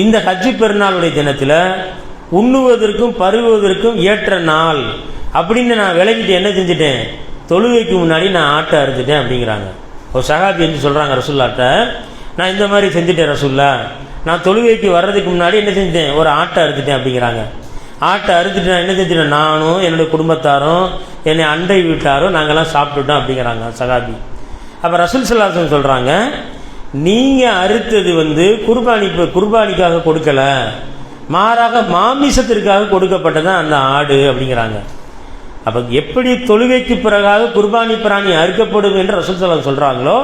இந்த ஹஜ்ஜு பெருநாளுடைய தினத்தில் உண்ணுவதற்கும் பருகுவதற்கும் ஏற்ற நாள் அப்படின்னு நான் விளக்கிட்டு என்ன செஞ்சுட்டேன், தொழுகைக்கு முன்னாடி நான் ஆட்டை அறுத்துட்டேன் அப்படிங்கிறாங்க. ஒரு சஹாபி என்று சொல்கிறாங்க ரசூல்லாட்ட, நான் இந்த மாதிரி செஞ்சுட்டேன் ரசூல்லா, நான் தொழுகைக்கு வர்றதுக்கு முன்னாடி என்ன செஞ்சுட்டேன், ஒரு ஆட்டை அறுத்துட்டேன் அப்படிங்கிறாங்க. ஆட்டை அறுத்துட்டு நான் என்ன செஞ்சுட்டேன், நானும் என்னுடைய குடும்பத்தாரும் என்னை அண்டை வீட்டாரும் நாங்கள்லாம் சாப்பிட்டுட்டோம் அப்படிங்கிறாங்க சஹாபி. அப்போ ரசூல் ஸல்லல்லாஹு அலைஹி வஸல்லம் சொல்கிறாங்க, நீங்கள் அறுத்தது குர்பானிக்காக கொடுக்கல, மாறாக மாமிசத்திற்காக கொடுக்கப்பட்டதான் அந்த ஆடு அப்படிங்கிறாங்க. அப்போ எப்படி தொழுகைக்கு பிறகாக குர்பானி பிராணி அறுக்கப்படும் என்று ரசூல் ஸல்லல்லாஹு அலைஹி வஸல்லம் சொல்கிறாங்களோ,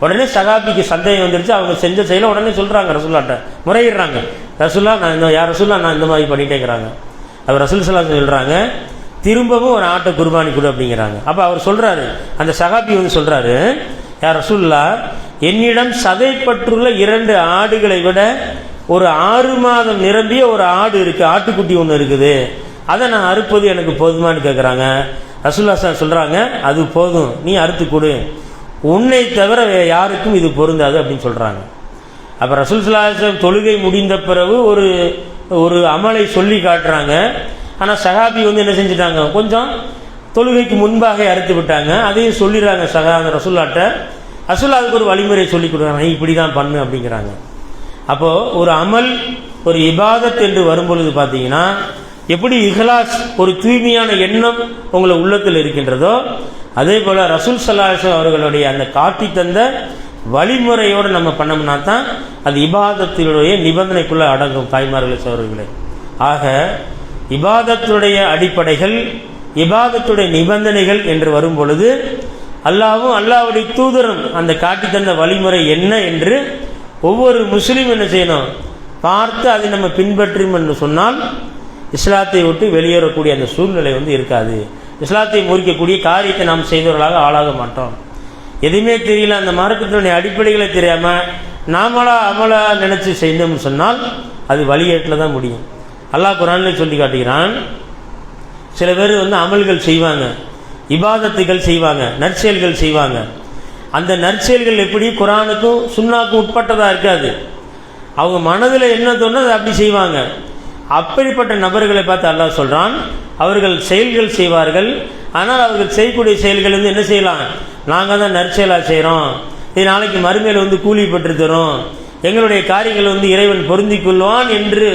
உடனே சஹாபிக்கு சந்தேகம் வந்துருச்சு. அவங்க செஞ்ச செயலை உடனே சொல்கிறாங்க ரசூல்லாட்ட, முறையிடுறாங்க, ரசூல்லா நான் யார் ரசூல்லா நான் இந்த மாதிரி பண்ணிட்டேங்கிறாங்க. அவர் ரசூல் ஸல்லல்லாஹு அலைஹி வஸல்லம் சொல்கிறாங்க, திரும்பவும் ஒரு ஆட்டை குர்பானி கொடு அப்படிங்கிறாங்க. அப்போ அவர் சொல்கிறாரு, அந்த சஹாபி சொல்கிறாரு, யார் ரசூல்லா, என்னிடம் சதைப்பற்றுள்ள 2 ஆடுகளை விட ஒரு 6 மாதம் நிரம்பிய ஒரு ஆடு இருக்குது, ஆட்டுக்குட்டி ஒன்று இருக்குது, அதை நான் அறுப்பது எனக்கு போதுமானு கேட்குறாங்க. ரசூலுல்லாஹி ஸல்லல்லாஹு அலைஹி வஸல்லம் சொல்கிறாங்க, அது போதும், நீ அறுத்து கொடு, உன்னை தவிர யாருக்கும் இது பொருந்தாது அப்படின்னு சொல்கிறாங்க. அப்போ ரசூல் ஸல்லல்லாஹு அலைஹி வஸல்லம் தொழுகை முடிந்த பிறகு ஒரு அமலை சொல்லி காட்டுறாங்க. ஆனால் சஹாபி என்ன செஞ்சுட்டாங்க, கொஞ்சம் தொழுகைக்கு முன்பாக அறுத்து விட்டாங்க. அதையும் சொல்லிடுறாங்க ரசூல்லாட்ட. ரசூல்லா அதுக்கு ஒரு வழிமுறை சொல்லி கொடுக்குறாங்க, இப்படி தான் பண்ணு அப்படிங்கிறாங்க. அப்போது ஒரு அமல், ஒரு இபாதத் என்று வரும்பொழுது பார்த்தீங்கன்னா, எப்படி இஹ்லாஸ், ஒரு தூய்மையான எண்ணம் உங்களை உள்ளத்தில் இருக்கின்றதோ, அதே போல் ரசூல் ஸல்லல்லாஹு அலைஹி வஸல்லம் அவர்களுடைய அந்த காட்டி தந்த வழிமுறையோடு நம்ம பண்ணோம்னா தான் அது இபாதத்தினுடைய நிபந்தனைக்குள்ளே அடங்கும். தாய்மார்களே, சகோதரர்களே, ஆக இபாதத்துடைய அடிப்படைகள், இபாதத்துடைய நிபந்தனைகள் என்று வரும் பொழுது அல்லாஹ்வும் அல்லாஹ்வுடைய தூதரும் அந்த காட்டி தந்த வழிமுறை என்ன என்று ஒவ்வொரு முஸ்லீம் என்ன செய்யணும், பார்த்து அதை நம்ம பின்பற்றும் என்று சொன்னால் இஸ்லாத்தை விட்டு வெளியேறக்கூடிய அந்த சூழ்நிலை இருக்காது. இஸ்லாத்தை முறிக்கக்கூடிய காரியத்தை நாம் செய்தவர்களாக ஆளாக மாட்டோம். எதுவுமே தெரியல, அந்த மார்க்கத்தினுடைய அடிப்படைகளை தெரியாமல் நாமளா அமலா நினச்சி செய்தோம்னு சொன்னால் அது வழியேட்டில் தான் முடியும். அல்லாஹ் குர்ஆனில் சொல்லி காட்டுகிறான், சில பேர் அமல்கள் செய்வாங்க, இபாதத்துகள் செய்வாங்க, நற்செயல்கள் செய்வாங்க. அந்த நற்செயல்கள் எப்படி குர்ஆனுக்கும் சுன்னாக்கும் உட்பட்டதாக இருக்காது. அவங்க மனதில் என்ன தோணுதோ அதை அப்படி செய்வாங்க. அப்படிப்பட்ட நபர்களை பார்த்து அல்லாஹ் சொல்கிறான், அவர்கள் செயல்கள் செய்வார்கள், ஆனால் அவர்கள் செய்யக்கூடிய செயல்கள் என்ன செய்யலாம், நாங்கள் தான் நற்செயலாக செய்கிறோம், இது நாளைக்கு மறுமையில் கூலி பெற்று தரும், எங்களுடைய காரியங்கள் இறைவன் பொருந்திக் கொள்வான் என்று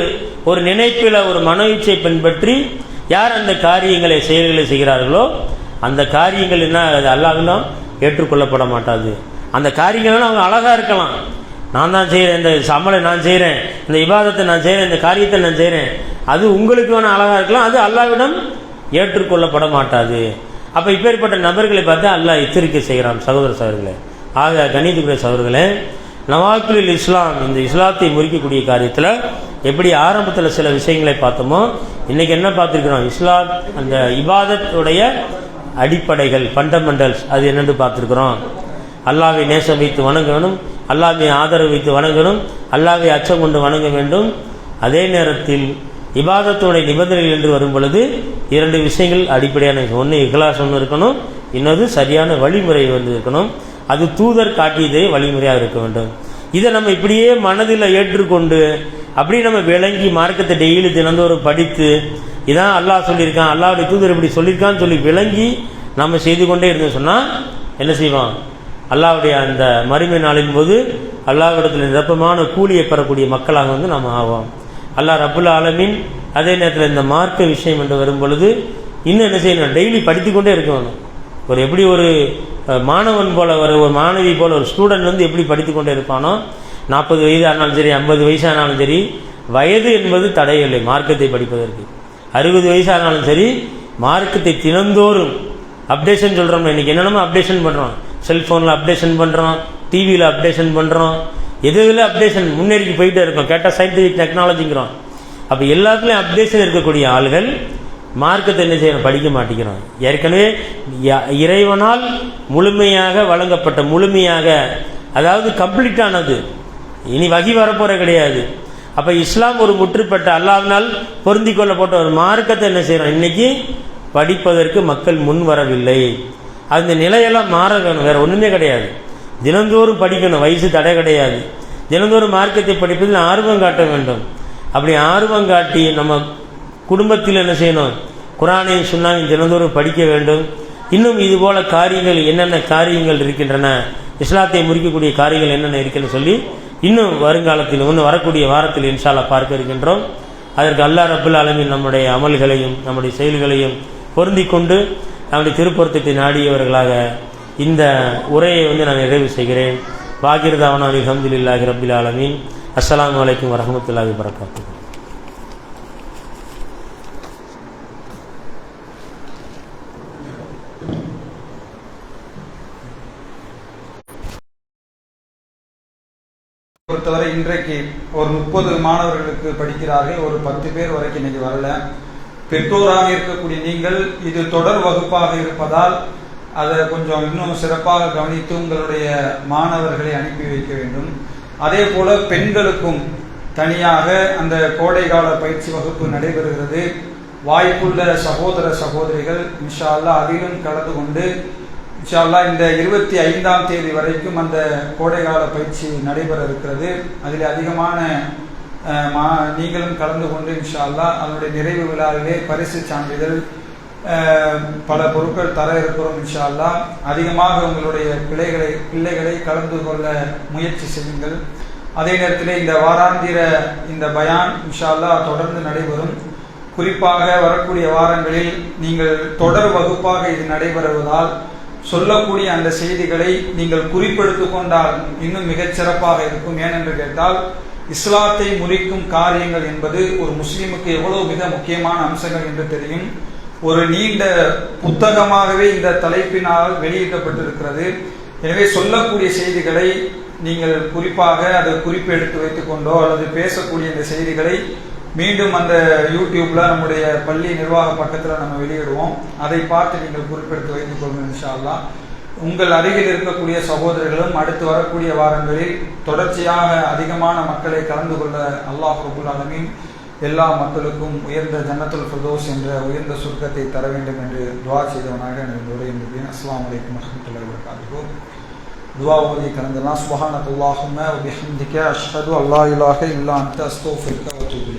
ஒரு நினைப்பில் ஒரு மன இச்சை பின்பற்றி யார் அந்த காரியங்களை செயல்களை செய்கிறார்களோ அந்த காரியங்கள் என்ன, அது அல்லாஹ்விடம் ஏற்றுக்கொள்ளப்பட மாட்டாது. அந்த காரியங்கள் அவங்க அழகாக இருக்கலாம், நான் தான் செய்கிறேன், இந்த அமலை நான் செய்கிறேன், இந்த இபாதத்தை நான் செய்கிறேன், இந்த காரியத்தை நான் செய்கிறேன், அது உங்களுக்கு வேணால் அழகாக இருக்கலாம், அது அல்லாஹ்விடம் ஏற்றுக்கொள்ளப்பட மாட்டாது. அப்போ இப்பேற்பட்ட நபர்களை பார்த்து அல்லாஹ் எச்சரிக்கை செய்கிறான். சகோதரர்களே, ஆக கணிதக்குரிய சகோதரர்களே, நவாக்கில் இஸ்லாம், இந்த இஸ்லாத்தை முறிக்கக்கூடிய காரியத்தில் எப்படி ஆரம்பத்தில் சில விஷயங்களை பார்த்தோமோ, இன்றைக்கி என்ன பார்த்துருக்குறோம், இஸ்லாம் அந்த இபாதத்துடைய அடிப்படைகள், ஃபண்டமெண்டல்ஸ், அது என்னென்று பார்த்துருக்குறோம். அல்லாஹ்வை நேசம் வைத்து வணங்கணும், அல்லாஹ்வை ஆதரவு வைத்து வணங்கணும், அல்லாஹ்வை அச்சம் கொண்டு வணங்க வேண்டும். அதே நேரத்தில் இபாதத்துடைய நிபந்தனைகள் என்று வரும் பொழுது 2 விஷயங்கள் அடிப்படையான, ஒன்று இஹ்லாஸ் ஒன்று இருக்கணும், இன்னொரு சரியான வழிமுறை இருக்கணும். அது தூதர் காட்டியதே வழிமுறையாக இருக்க வேண்டும். இதை நம்ம இப்படியே மனதில் ஏற்றுக்கொண்டு அப்படி நம்ம விளங்கி மார்க்கத்தை டெய்லி தினந்தோறும் படித்து இதான் அல்லாஹ் சொல்லியிருக்கான், அல்லாஹ்வுடைய தூதர் இப்படி சொல்லியிருக்கான்னு சொல்லி விளங்கி நம்ம செய்து கொண்டே இருந்தோம் சொன்னால் என்ன செய்வோம், அல்லாஹ்வுடைய அந்த மறுமை நாளின் போது அல்லாஹ்விடத்தில் நிரப்பமான கூலியை பெறக்கூடிய மக்களாக நம்ம ஆவோம். அல்லாஹ் ரப்புல் ஆலமீன் அதே நேரத்தில் இந்த மார்க்க விஷயம் என்று வரும் பொழுது இன்னும் என்ன செய்யணும், டெய்லி படித்து கொண்டே இருக்கணும். ஒரு எப்படி ஒரு மாணவன் போல, ஒரு மாணவி போல, ஒரு ஸ்டூடெண்ட் எப்படி படித்து கொண்டே இருப்பானோ, 40 வயது ஆனாலும் சரி, 50 வயசானாலும் சரி, வயது என்பது தடையில்லை மார்க்கத்தை படிப்பதற்கு. 60 வயசானாலும் சரி, மார்க்கத்தை தினந்தோறும் அப்டேஷன் சொல்கிறோம். இன்றைக்கி என்னென்னமோ அப்டேஷன் பண்ணுறோம், செல்ஃபோனில் அப்டேஷன் பண்ணுறோம், டிவியில் அப்டேஷன் பண்ணுறோம், எதில் அப்டேஷன் முன்னேறி போயிட்டே இருக்கும். கேட்டால் சயின்டிஃபிக் டெக்னாலஜிங்கிறோம். அப்போ எல்லாத்துலேயும் அப்டேஷன் இருக்கக்கூடிய ஆள்கள் மார்க்கத்தை என்ன செய்யணும், படிக்க மாட்டேங்கிறோம். ஏற்கனவே இறைவனால் முழுமையாக வழங்கப்பட்ட, முழுமையாக அதாவது கம்ப்ளீட்டானது, இனி வகி வரப்போகிற கிடையாது. அப்போ இஸ்லாம் ஒரு முற்றுப்பட்ட, அல்லாஹ்வினால் பொருந்தி கொள்ளப்பட்ட ஒரு மார்க்கத்தை என்ன செய்கிறோம், இன்றைக்கி படிப்பதற்கு மக்கள் முன் வரவில்லை. அந்த நிலையெல்லாம் மாற வேணும், வேறு ஒன்றுமே கிடையாது. தினந்தோறும் படிக்கணும், வயசு தடை கிடையாது. தினந்தோறும் மார்க்கத்தை படிப்பதில் ஆர்வம் காட்ட வேண்டும். அப்படி ஆர்வம் காட்டி நம்ம குடும்பத்தில் என்ன செய்யணும், குர்ஆனையும் சுன்னாவையும் தினந்தோறும் படிக்க வேண்டும். இன்னும் இதுபோல காரியங்கள், என்னென்ன காரியங்கள் இருக்கின்றன, இஸ்லாத்தை முறிக்கக்கூடிய காரியங்கள் என்னென்ன இருக்குன்னு சொல்லி இன்னும் வருங்காலத்தில், இன்னும் வரக்கூடிய வாரத்தில் இன்ஷா அல்லாஹ் பார்க்க இருக்கின்றோம். அதற்கு அல்லாஹ் ரப்புல் ஆலமீன் நம்முடைய அமல்களையும் நம்முடைய செயல்களையும் பொருந்தி கொண்டு நம்முடைய திருப்பொருத்தத்தை நாடியவர்களாக இந்த உரையை நான் நிறைவு செய்கிறேன். வாகிர்தாவனா அல்ஹம்துலில்லாஹி ரப்பில் ஆலமீன். அஸ்ஸலாமு அலைக்கும் வரஹ்மத்துல்லாஹி வபரகாத்துஹு. பொறுத்தவரை இன்றைக்கு ஒரு 30 மாணவர்களுக்கு படிக்கிறார்கள், ஒரு 10 பேர் வரைக்கும் இன்னைக்கு வரல. பெற்றோராக இருக்கக்கூடிய நீங்கள் இது தொடர் வகுப்பாக இருப்பதால் அதை கொஞ்சம் இன்னும் சிறப்பாக கவனித்து உங்களுடைய மாணவர்களை அனுப்பி வைக்க வேண்டும். அதே போல பெண்களுக்கும் தனியாக அந்த கோடைகால பயிற்சி வகுப்பு நடைபெறுகிறது. வாய்ப்புள்ள சகோதர சகோதரிகள் இன்ஷா அல்லாஹ் அதிலும் கலந்து கொண்டு இன்ஷா அல்லாஹ் இந்த 25ஆம் தேதி வரைக்கும் அந்த கோடைகால பயிற்சி நடைபெற இருக்கிறது. அதில் அதிகமான நீங்களும் கலந்து கொண்டு இன்ஷா அல்லாஹ் அதனுடைய நிறைவு விழாவிலே பரிசு சான்றிதழ் பல பொருட்கள் தர இருக்கிறோம். இன்ஷா அல்லாஹ் அதிகமாக உங்களுடைய பிள்ளைகளை கலந்து கொள்ள முயற்சி செய்யுங்கள். அதே நேரத்தில் இந்த வாராந்திர இந்த பயான் இன்ஷா அல்லாஹ் தொடர்ந்து நடைபெறும். குறிப்பாக வரக்கூடிய வாரங்களில் நீங்கள் தொடர் வகுப்பாக இது நடைபெறுவதால் சொல்லக்கூடிய அந்த செய்திகளை நீங்கள் குறிப்பெடுத்து கொண்டால் இன்னும் மிகச் சிறப்பாக இருக்கும். ஏனென்று கேட்டால் இஸ்லாத்தை முறிக்கும் காரியங்கள் என்பது ஒரு முஸ்லிமுக்கு எவ்வளவு மிக முக்கியமான அம்சங்கள் என்று தெரியும். ஒரு நீண்ட புத்தகமாகவே இந்த தலைப்பினால் வெளியிடப்பட்டிருக்கிறது. எனவே சொல்லக்கூடிய செய்திகளை நீங்கள் குறிப்பாக அதை குறிப்பு எடுத்து வைத்துக் கொண்டோ அல்லது பேசக்கூடிய இந்த செய்திகளை மீண்டும் அந்த யூடியூப்ல நம்முடைய பள்ளி நிர்வாக பக்கத்தில் நம்ம வெளியிடுவோம். அதை பார்த்து நீங்கள் குறிப்பெடுத்து வைத்துக் கொள்ளுங்கள் இன்ஷா அல்லாஹ். உங்கள் அருகில் இருக்கக்கூடிய சகோதரர்களும் அடுத்து வரக்கூடிய வாரங்களில் தொடர்ச்சியாக அதிகமான மக்களை கலந்து கொள்ள அல்லாஹ் ரப்புல் ஆலமீன் எல்லா மக்களுக்கும் உயர்ந்த ஜன்னத்துல் ஃபிர்தௌஸ் என்ற உயர்ந்த சுர்க்கத்தை தர வேண்டும் என்று துஆ செய்தவனாக எனது உரையை முடிக்கிறேன். அஸ்ஸலாமு அலைக்கும் வரஹ்மத்துல்லாஹி வபரகாத்துஹு. துஆ ஓதி கலந்தலாம். சுப்ஹானல்லாஹும்ம வ பிஹம்திக அஷ்ஹது அல்லா இலாஹ இல்லா அன்த அஸ்தக்ஃபிருக வ அத்தூபு